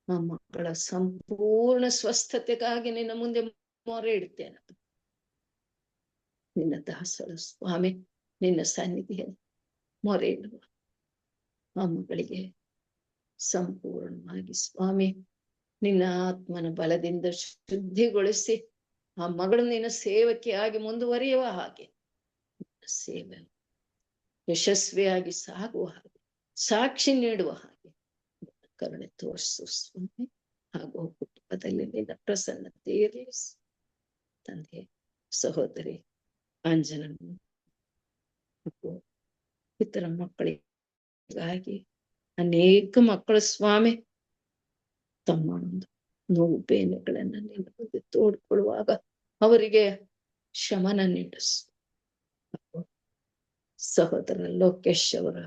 ಆ ಮಕ್ಕಳ ಸಂಪೂರ್ಣ ಸ್ವಸ್ಥತೆಗಾಗಿ ನಿನ್ನ ಮುಂದೆ ಮೊರೆ ಇಡ್ತೇನಪ್ಪ. ನಿನ್ನ ದಾಸಳು ಸ್ವಾಮಿ ನಿನ್ನ ಸನ್ನಿಧಿಯಲ್ಲಿ ಮೊರೆ ಇಡುವ ಆ ಮಗಳಿಗೆ ಸಂಪೂರ್ಣವಾಗಿ ಸ್ವಾಮಿ ನಿನ್ನ ಆತ್ಮನ ಬಲದಿಂದ ಶುದ್ಧಿಗೊಳಿಸಿ ಆ ಮಗಳು ನಿನ್ನ ಸೇವಕಿಯಾಗಿ ಮುಂದುವರಿಯುವ ಹಾಗೆ, ಸೇವೆ ಯಶಸ್ವಿಯಾಗಿ ಸಾಗುವ ಹಾಗೆ, ಸಾಕ್ಷಿ ನೀಡುವ ಹಾಗೆ ಕರುಣೆ ತೋರಿಸು ಸ್ವಾಮಿ. ಹಾಗೂ ಕುಟುಂಬದಲ್ಲಿ ನಿನ್ನ ಪ್ರಸನ್ನತೆ ಇರಲಿ ತಂದೆ. ಸಹೋದರಿ ಅಂಜನನ್ನು ಹಾಗೂ ಇತರ ಮಕ್ಕಳಿಗಾಗಿ ಅನೇಕ ಮಕ್ಕಳು ಸ್ವಾಮಿ ತಮ್ಮ ಒಂದು ನೋವು ಬೇನೆಗಳನ್ನ ನಿನ್ನ ಮುಂದೆ ತೋಡ್ಕೊಳ್ಳುವಾಗ ಅವರಿಗೆ ಶಮನ ನೀಡಿಸು. ಸಹೋದರ ಲೋಕೇಶ್ ಅವರ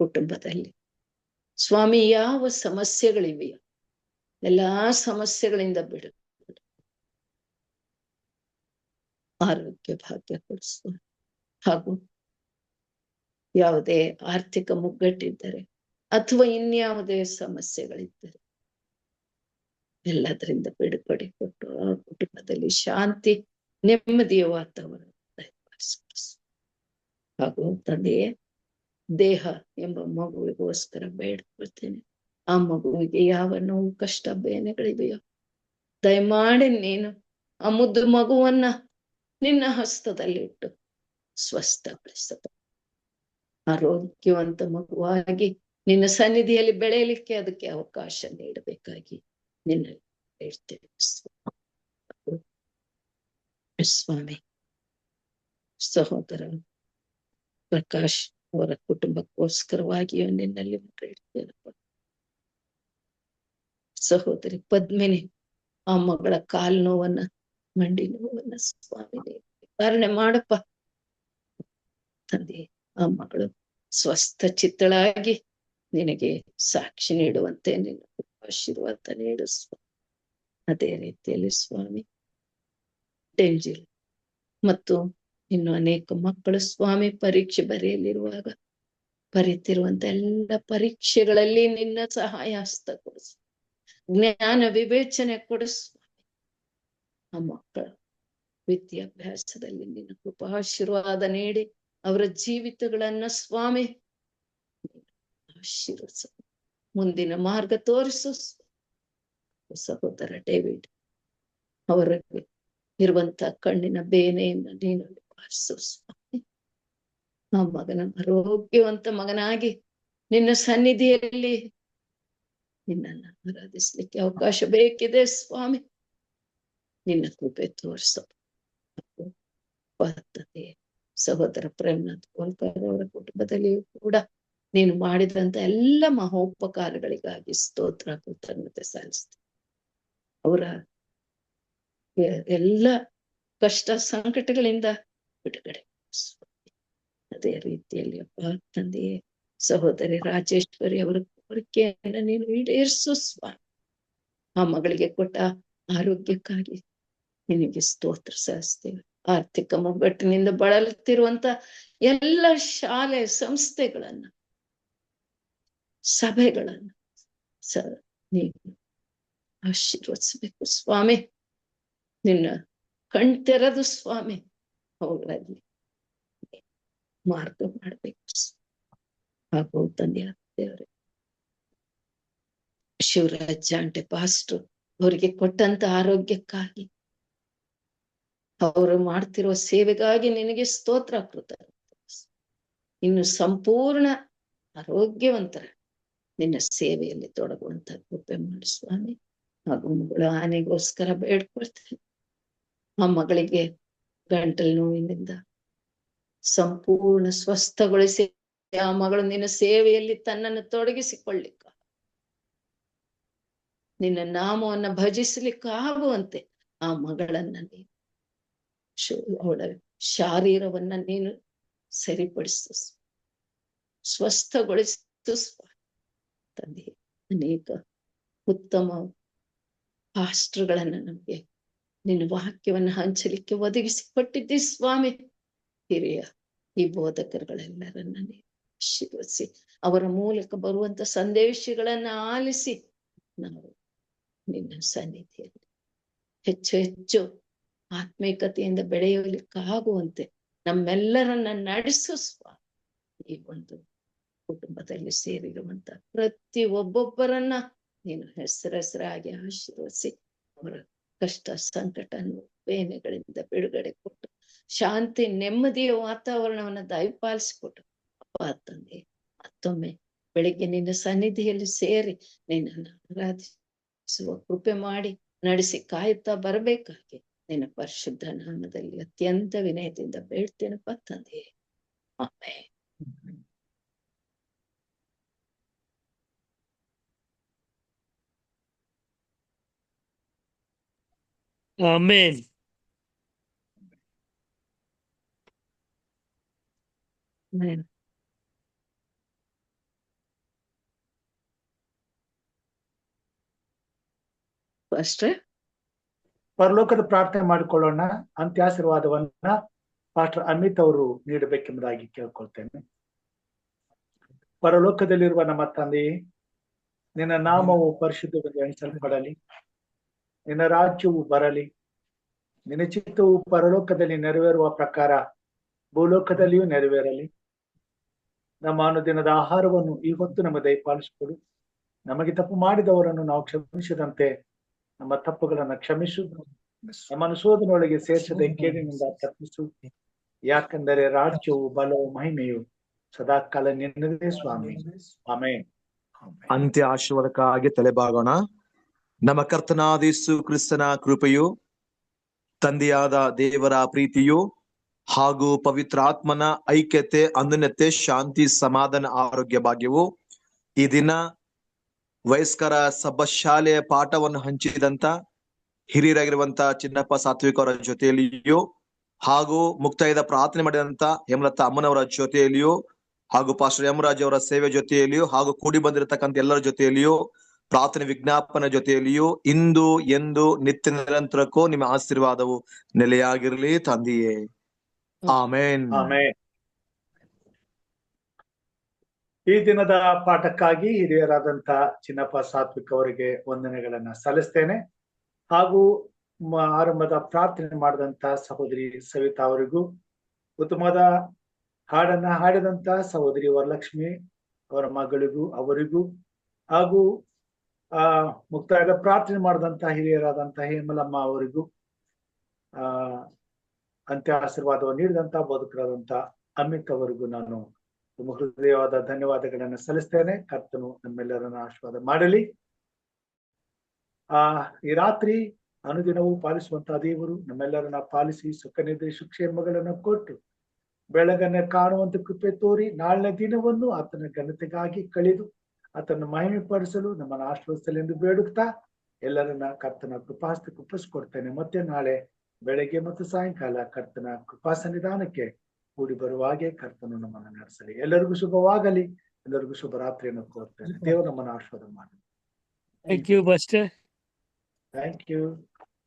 ಕುಟುಂಬದಲ್ಲಿ ಸ್ವಾಮಿ ಯಾವ ಸಮಸ್ಯೆಗಳಿವೆಯೋ ಎಲ್ಲಾ ಸಮಸ್ಯೆಗಳಿಂದ ಬಿಡು, ಆರೋಗ್ಯ ಭಾಗ್ಯ ಕೊಡಿಸುವ. ಹಾಗೂ ಯಾವುದೇ ಆರ್ಥಿಕ ಮುಗ್ಗಟ್ಟಿದ್ದರೆ ಅಥವಾ ಇನ್ಯಾವುದೇ ಸಮಸ್ಯೆಗಳಿದ್ದರೆ ಎಲ್ಲದರಿಂದ ಬಿಡುಗಡೆ ಕೊಟ್ಟು ಆ ಕುಟುಂಬದಲ್ಲಿ ಶಾಂತಿ ನೆಮ್ಮದಿಯ ವಾತಾವರಣ ದಯಪಾಲಿಸು. ಹಾಗೂ ತಂದೆಯೇ, ದೇಹ ಎಂಬ ಮಗುವಿಗೋಸ್ಕರ ಬೇಡ್ಕೊಳ್ತೇನೆ. ಆ ಮಗುವಿಗೆ ಯಾವ ನೋವು ಕಷ್ಟ ಬೇನೆಗಳಿವೆಯೋ ದಯಮಾಡಿ ನೀನು ಆ ಮುದ್ದು ಮಗುವನ್ನ ನಿನ್ನ ಹಸ್ತದಲ್ಲಿಟ್ಟು ಸ್ವಸ್ಥಗೊಳಿಸಬೇಕು. ಆರೋಗ್ಯವಂತ ಮಗುವಾಗಿ ನಿನ್ನ ಸನ್ನಿಧಿಯಲ್ಲಿ ಬೆಳೆಯಲಿಕ್ಕೆ ಅದಕ್ಕೆ ಅವಕಾಶ ನೀಡಬೇಕಾಗಿ ನಿನ್ನ ಹೇಳ್ತೇವೆ ಸ್ವಾಮಿ. ಸಹೋದರ ಪ್ರಕಾಶ್ ಅವರ ಕುಟುಂಬಕ್ಕೋಸ್ಕರವಾಗಿಯೂ ನಿನ್ನಲ್ಲಿ ಹೇಳ್ತೇನಪ್ಪ. ಸಹೋದರಿ ಪದ್ಮಿನಿ ಆ ಮಗಳ ಕಾಲು ನೋವನ್ನ ಮಂಡಿ ನೋವನ್ನ ಸ್ವಾಮಿ ನಿವಾರಣೆ ಮಾಡಪ್ಪ ತಂದೆ. ಆ ಮಗಳು ಸ್ವಸ್ಥ ಚಿತ್ತಳಾಗಿ ನಿನಗೆ ಸಾಕ್ಷಿ ನೀಡುವಂತೆ ನಿನ್ನ ಆಶೀರ್ವಾದ ನೀಡು ಸ್ವಾಮಿ. ಅದೇ ರೀತಿಯಲ್ಲಿ ಸ್ವಾಮಿ ಟೆಂಜಿಲ್ ಮತ್ತು ಇನ್ನು ಅನೇಕ ಮಕ್ಕಳು ಸ್ವಾಮಿ ಪರೀಕ್ಷೆ ಬರೆಯಲಿರುವಾಗ ಬರೀತಿರುವಂತ ಎಲ್ಲ ಪರೀಕ್ಷೆಗಳಲ್ಲಿ ನಿನ್ನ ಸಹಾಯ ಹಸ್ತ ಕೊಡಿಸು, ಜ್ಞಾನ ವಿವೇಚನೆ ಕೊಡಿಸು. ಆ ಮಕ್ಕಳ ವಿದ್ಯಾಭ್ಯಾಸದಲ್ಲಿ ನಿನ್ನ ಕೃಪಾಶೀರ್ವಾದ ನೀಡಿ ಅವರ ಜೀವಿತಗಳನ್ನ ಸ್ವಾಮಿ ಆಶೀರ್ವದಿಸು, ಮುಂದಿನ ಮಾರ್ಗ ತೋರಿಸು. ಸಹೋದರ ಡೇವಿಡ್ ಅವರಿಗೆ ಇರುವಂತ ಕಣ್ಣಿನ ಬೇನೆಯನ್ನ ನೀನು ನಿವಾರಿಸು ಸ್ವಾಮಿ. ಆ ಮಗನ ಆರೋಗ್ಯವಂತ ಮಗನಾಗಿ ನಿನ್ನ ಸನ್ನಿಧಿಯಲ್ಲಿ ನಿನ್ನನ್ನು ಆರಾಧಿಸ್ಲಿಕ್ಕೆ ಅವಕಾಶ ಬೇಕಿದೆ ಸ್ವಾಮಿ. ನಿನ್ನ ಕೃಪೆ ತೋರಿಸು. ಸಹೋದರ ಪ್ರೇಮನಾಥ್ ಕೋಲ್ಕರ್ ಅವರ ಕುಟುಂಬದಲ್ಲಿಯೂ ಕೂಡ ನೀನು ಮಾಡಿದಂತ ಎಲ್ಲ ಮಹೋಪಕಾರಗಳಿಗಾಗಿ ಸ್ತೋತ್ರ ಕೃತಜ್ಞತೆ ಸಲ್ಲಿಸ್ತೀನಿ. ಅವರ ಎಲ್ಲ ಕಷ್ಟ ಸಂಕಟಗಳಿಂದ ಬಿಡುಗಡೆ. ಅದೇ ರೀತಿಯಲ್ಲಿ ಅಪ್ಪ ತಂದೆಯೇ, ಸಹೋದರಿ ರಾಜೇಶ್ವರಿ ಅವರ ಕೋರಿಕೆಯನ್ನ ನೀನು ಈಡೇರಿಸು ಸ್ವಾಮಿ. ಆ ಮಗಳಿಗೆ ಕೊಟ್ಟ ಆರೋಗ್ಯಕ್ಕಾಗಿ ನಿನಗೆ ಸ್ತೋತ್ರ ಸಲ್ಲಿಸ್ತೇವೆ. ಆರ್ಥಿಕ ಮುಗ್ಗಟ್ಟಿನಿಂದ ಬಳಲುತ್ತಿರುವಂತ ಎಲ್ಲ ಶಾಲೆ ಸಂಸ್ಥೆಗಳನ್ನ ಸಭೆಗಳನ್ನ ನೀನು ಆಶೀರ್ವದಿಸಬೇಕು ಸ್ವಾಮಿ. ನಿನ್ನ ಕಣ್ತೆರೆದು ಸ್ವಾಮಿ ಅವುಗಳಲ್ಲಿ ಮಾರ್ಗ ಮಾಡ್ಬೇಕು. ಹಾಗೂ ತಂದೆಯ ದೇವರೇ, ಶಿವರಾಜ್ ಜಾಂಟೆ ಪಾಸ್ಟರ್ ಅವರಿಗೆ ಕೊಟ್ಟಂತ ಆರೋಗ್ಯಕ್ಕಾಗಿ ಅವರು ಮಾಡ್ತಿರುವ ಸೇವೆಗಾಗಿ ನಿನಗೆ ಸ್ತೋತ್ರ ಕೃತ. ಇನ್ನು ಸಂಪೂರ್ಣ ಆರೋಗ್ಯವಂತರ ನಿನ್ನ ಸೇವೆಯಲ್ಲಿ ತೊಡಗುವಂತ ಕೃಪೆ ಮಾಡಿ ಸ್ವಾಮಿ. ಹಾಗೂ ಮಗಳ ಆನೆಗೋಸ್ಕರ ಬೇಡ್ಕೊಳ್ತೇನೆ. ಆ ಮಗಳಿಗೆ ಗಂಟಲು ನೋವಿನಿಂದ ಸಂಪೂರ್ಣ ಸ್ವಸ್ಥಗೊಳಿಸಿ ಆ ಮಗಳು ನಿನ್ನ ಸೇವೆಯಲ್ಲಿ ತನ್ನನ್ನು ತೊಡಗಿಸಿಕೊಳ್ಳಿಕ್ಕ, ನಿನ್ನ ನಾಮವನ್ನ ಭಜಿಸಲಿಕ್ಕೆ ಆಗುವಂತೆ ಆ ಮಗಳನ್ನ ನೀನು ಅವಳ ಶಾರೀರವನ್ನ ನೀನು ಸರಿಪಡಿಸು, ಸ್ವಸ್ಥಗೊಳಿಸು ತಂದೆ. ಅನೇಕ ಉತ್ತಮ ಪಾಸ್ಟರ್ಗಳನ್ನ ನಮ್ಗೆ ನಿನ್ನ ವಾಕ್ಯವನ್ನ ಹಂಚಲಿಕ್ಕೆ ಒದಗಿಸಿ ಕೊಟ್ಟಿದ್ದಿ ಸ್ವಾಮಿ. ಹಿರಿಯ ಈ ಬೋಧಕರುಗಳೆಲ್ಲರನ್ನ ನೀನು ಆಶೀರ್ವದಿಸಿ ಅವರ ಮೂಲಕ ಬರುವಂತ ಸಂದೇಶಗಳನ್ನ ಆಲಿಸಿ ನಾವು ನಿನ್ನ ಸನ್ನಿಧಿಯಲ್ಲಿ ಹೆಚ್ಚು ಹೆಚ್ಚು ಆತ್ಮೀಕತೆಯಿಂದ ಬೆಳೆಯಲಿಕ್ಕಾಗುವಂತೆ ನಮ್ಮೆಲ್ಲರನ್ನ ನಡೆಸು ಸ್ವಾಮಿ. ಈ ಒಂದು ಕುಟುಂಬದಲ್ಲಿ ಸೇರಿರುವಂತ ಪ್ರತಿ ಒಬ್ಬೊಬ್ಬರನ್ನ ನೀನು ಹೆಸರಾಗಿ ಆಶೀರ್ವದಿಸಿ ಅವರ ಕಷ್ಟ ಸಂಕಟ ಬೇನೆಗಳಿಂದ ಬಿಡುಗಡೆ ಕೊಟ್ಟು ಶಾಂತಿ ನೆಮ್ಮದಿಯ ವಾತಾವರಣವನ್ನ ದಯಪಾಲಿಸಿಕೊಟ್ಟು ಅಪ್ಪ ತಂದೆ ಮತ್ತೊಮ್ಮೆ ಬೆಳಿಗ್ಗೆ ನಿನ್ನ ಸನ್ನಿಧಿಯಲ್ಲಿ ಸೇರಿ ನಿನ್ನನ್ನು ಆರಾಧಿಸುವ ಕೃಪೆ ಮಾಡಿ ನಡೆಸಿ ಕಾಯುತ್ತಾ ಬರಬೇಕಾಗಿ ನಿನ್ನ ಪರಿಶುದ್ಧ ನಾಮದಲ್ಲಿ ಅತ್ಯಂತ ವಿನಯದಿಂದ ಬೇಡ್ತೇನಪ್ಪ ತಂದೆ. ಆಮೆನ್. ಆಮೆನ್. ಆಮೆನ್. ಅಷ್ಟೇ ಪರಲೋಕದ ಪ್ರಾರ್ಥನೆ ಮಾಡಿಕೊಳ್ಳೋಣ. ಅಂತ್ಯಾಶೀರ್ವಾದವನ್ನ ಪಾಸ್ಟರ್ ಅಮಿತ್ ಅವರು ನೀಡಬೇಕೆಂಬುದಾಗಿ ಕೇಳ್ಕೊಳ್ತೇನೆ. ಪರಲೋಕದಲ್ಲಿರುವ ನಮ್ಮ ತಂದೆಯೇ, ನಿನ್ನ ನಾಮವು ಪರಿಶುದ್ಧವಾಗಿ ಎಣಿಸಲ್ಪಡಲಿ, ನಿನ್ನ ರಾಜ್ಯವು ಬರಲಿ, ನಿನ್ನ ಚಿತ್ತವು ಪರಲೋಕದಲ್ಲಿ ನೆರವೇರುವ ಪ್ರಕಾರ ಭೂಲೋಕದಲ್ಲಿಯೂ ನೆರವೇರಲಿ. ನಮ್ಮ ಅನುದಿನದ ಆಹಾರವನ್ನು ಈ ಹೊತ್ತು ನಮಗೆ ದಯಪಾಲಿಸಿಕೊಡು. ನಮಗೆ ತಪ್ಪು ಮಾಡಿದವರನ್ನು ನಾವು ಕ್ಷಮಿಸಿದಂತೆ ನಮ್ಮ ತಪ್ಪುಗಳನ್ನ ಕ್ಷಮಿಸು. ನಮ್ಮ ಅನುಶೋಧನೊಳಗೆ ಸೇರಿಸದೆ ಕೇಡಿನಿಂದ ತಪ್ಪಿಸು. ಯಾಕೆಂದರೆ ರಾಜ್ಯವು ಬಲವು ಮಹಿಮೆಯು ಸದಾಕಾಲ ನಿನ್ನದೇ ಸ್ವಾಮಿ. ಆಮೆನ್. ಅಂತ್ಯ ಆಶೀರ್ವಾದಕ್ಕಾಗಿ ತಲೆಬಾಗೋಣ. ನಮ್ಮ ಕರ್ತನಾದ ಯೇಸು ಕ್ರಿಸ್ತನ ಕೃಪೆಯು, ತಂದೆಯಾದ ದೇವರ ಪ್ರೀತಿಯು ಹಾಗೂ ಪವಿತ್ರಾತ್ಮನ ಐಕ್ಯತೆ, ಅನ್ಯೋನ್ಯತೆ, ಶಾಂತಿ, ಸಮಾಧಾನ, ಆರೋಗ್ಯ ಭಾಗ್ಯವು ಈ ದಿನ ವಯಸ್ಕರ ಸಭಾಶಾಲೆಯ ಪಾಠವನ್ನು ಹಂಚಿದಂತ ಹಿರಿಯರಾಗಿರುವಂತ ಚಿನ್ನಪ್ಪ ಸಾತ್ವಿಕ ಅವರ ಜೊತೆಯಲ್ಲಿಯೂ ಹಾಗೂ ಮುಕ್ತಾಯದ ಪ್ರಾರ್ಥನೆ ಮಾಡಿದಂತ ಹೇಮಲತಾ ಅಮ್ಮನವರ ಜೊತೆಯಲ್ಲಿಯೂ ಹಾಗೂ ಪಾಸ್ಟರ್ ಯಮರಾಜ್ ಅವರ ಸೇವೆ ಜೊತೆಯಲ್ಲಿಯೂ ಹಾಗೂ ಕೂಡಿ ಬಂದಿರತಕ್ಕಂಥ ಎಲ್ಲರ ಜೊತೆಯಲ್ಲಿಯೂ ಪ್ರಾರ್ಥನೆ ವಿಜ್ಞಾಪನ ಜೊತೆಯಲ್ಲಿಯೂ ಇಂದು ಎಂದು ನಿತ್ಯ ನಿರಂತರಕ್ಕೂ ನಿಮ್ಮ ಆಶೀರ್ವಾದವು ನೆಲೆಯಾಗಿರಲಿ ತಂದೆಯೇ. ಆಮೇನ್. ಆಮೆನ್. ಈ ದಿನದ ಪಾಠಕ್ಕಾಗಿ ಹಿರಿಯರಾದಂತ ಚಿನ್ನಪ್ಪ ಸಾತ್ವಿಕ್ ಅವರಿಗೆ ವಂದನೆಗಳನ್ನ ಸಲ್ಲಿಸ್ತೇನೆ. ಹಾಗೂ ಆರಂಭದ ಪ್ರಾರ್ಥನೆ ಮಾಡಿದಂತ ಸಹೋದರಿ ಸವಿತಾ ಅವರಿಗೂ, ಉತ್ತಮವಾದ ಹಾಡನ್ನ ಹಾಡಿದಂತ ಸಹೋದರಿ ವರಲಕ್ಷ್ಮಿ ಅವರ ಮಗಳಿಗೂ ಅವರಿಗೂ, ಹಾಗೂ ಮುಕ್ತಾಯದ ಪ್ರಾರ್ಥನೆ ಮಾಡಿದಂತ ಹಿರಿಯರಾದಂತ ಹೇಮಲಮ್ಮ ಅವರಿಗೂ, ಅಂತ್ಯ ಆಶೀರ್ವಾದವನ್ನು ನೀಡಿದಂತ ಬೋಧಕರಾದಂತ ಅಮಿತ್ ಅವರಿಗೂ ನಾನು ತುಂಬ ಹೃದಯವಾದ ಧನ್ಯವಾದಗಳನ್ನ ಸಲ್ಲಿಸ್ತೇನೆ. ಕರ್ತನು ನಮ್ಮೆಲ್ಲರನ್ನ ಆಶೀರ್ವಾದ ಮಾಡಲಿ. ಈ ರಾತ್ರಿ ಅನುದಿನವೂ ಪಾಲಿಸುವಂತಹ ದೇವರು ನಮ್ಮೆಲ್ಲರನ್ನ ಪಾಲಿಸಿ ಸುಖ ನಿದ್ರೆ ಸುಕ್ಷೇಮಗಳನ್ನ ಕೊಟ್ಟು ಬೆಳಗನ್ನ ಕಾಣುವಂತ ಕೃಪೆ ತೋರಿ ನಾಳಿನ ದಿನವನ್ನು ಆತನ ಘನತೆಗಾಗಿ ಕಳೆದು ಆತನ ಮಹಿಮೆ ಪಡಿಸಲು ನಮ್ಮನ್ನು ಆಶೀರ್ವದಿಸಲಿ ಎಂದು ಬೇಡುತ್ತಾ ಎಲ್ಲರನ್ನ ಕರ್ತನ ಕೃಪಾಸ್ತಿ ಒಪ್ಪಿಸಿಕೊಡ್ತೇನೆ. ಮತ್ತೆ ನಾಳೆ ಬೆಳಗ್ಗೆ ಮತ್ತು ಸಾಯಂಕಾಲ ಕರ್ತನ ಕೃಪಾ ಸನ್ನಿಧಾನಕ್ಕೆ ಕೂಡಿ ಬರುವಾಗೆ ಕರ್ತನು ನಮ್ಮನ್ನು ನಡೆಸಲಿ. ಎಲ್ಲರಿಗೂ ಶುಭವಾಗಲಿ. ಎಲ್ಲರಿಗೂ ಶುಭ ರಾತ್ರಿಯನ್ನು ಕೋರ್ತೇನೆ. ದೇವರು ನಮ್ಮನ್ನು ಆಶೀರ್ವಾದ ಮಾಡಲಿ. Thank you pastor. Thank you.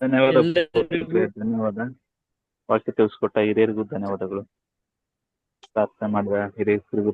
ಧನ್ಯವಾದ. ವಾಕ್ಯ ತಿಳಿಸ್ಕೊಟ್ಟ ಹಿರಿಯರಿಗೂ ಧನ್ಯವಾದಗಳು. ಪ್ರಾರ್ಥನೆ ಮಾಡಿದ ಹಿರಿಯರಿಗೂ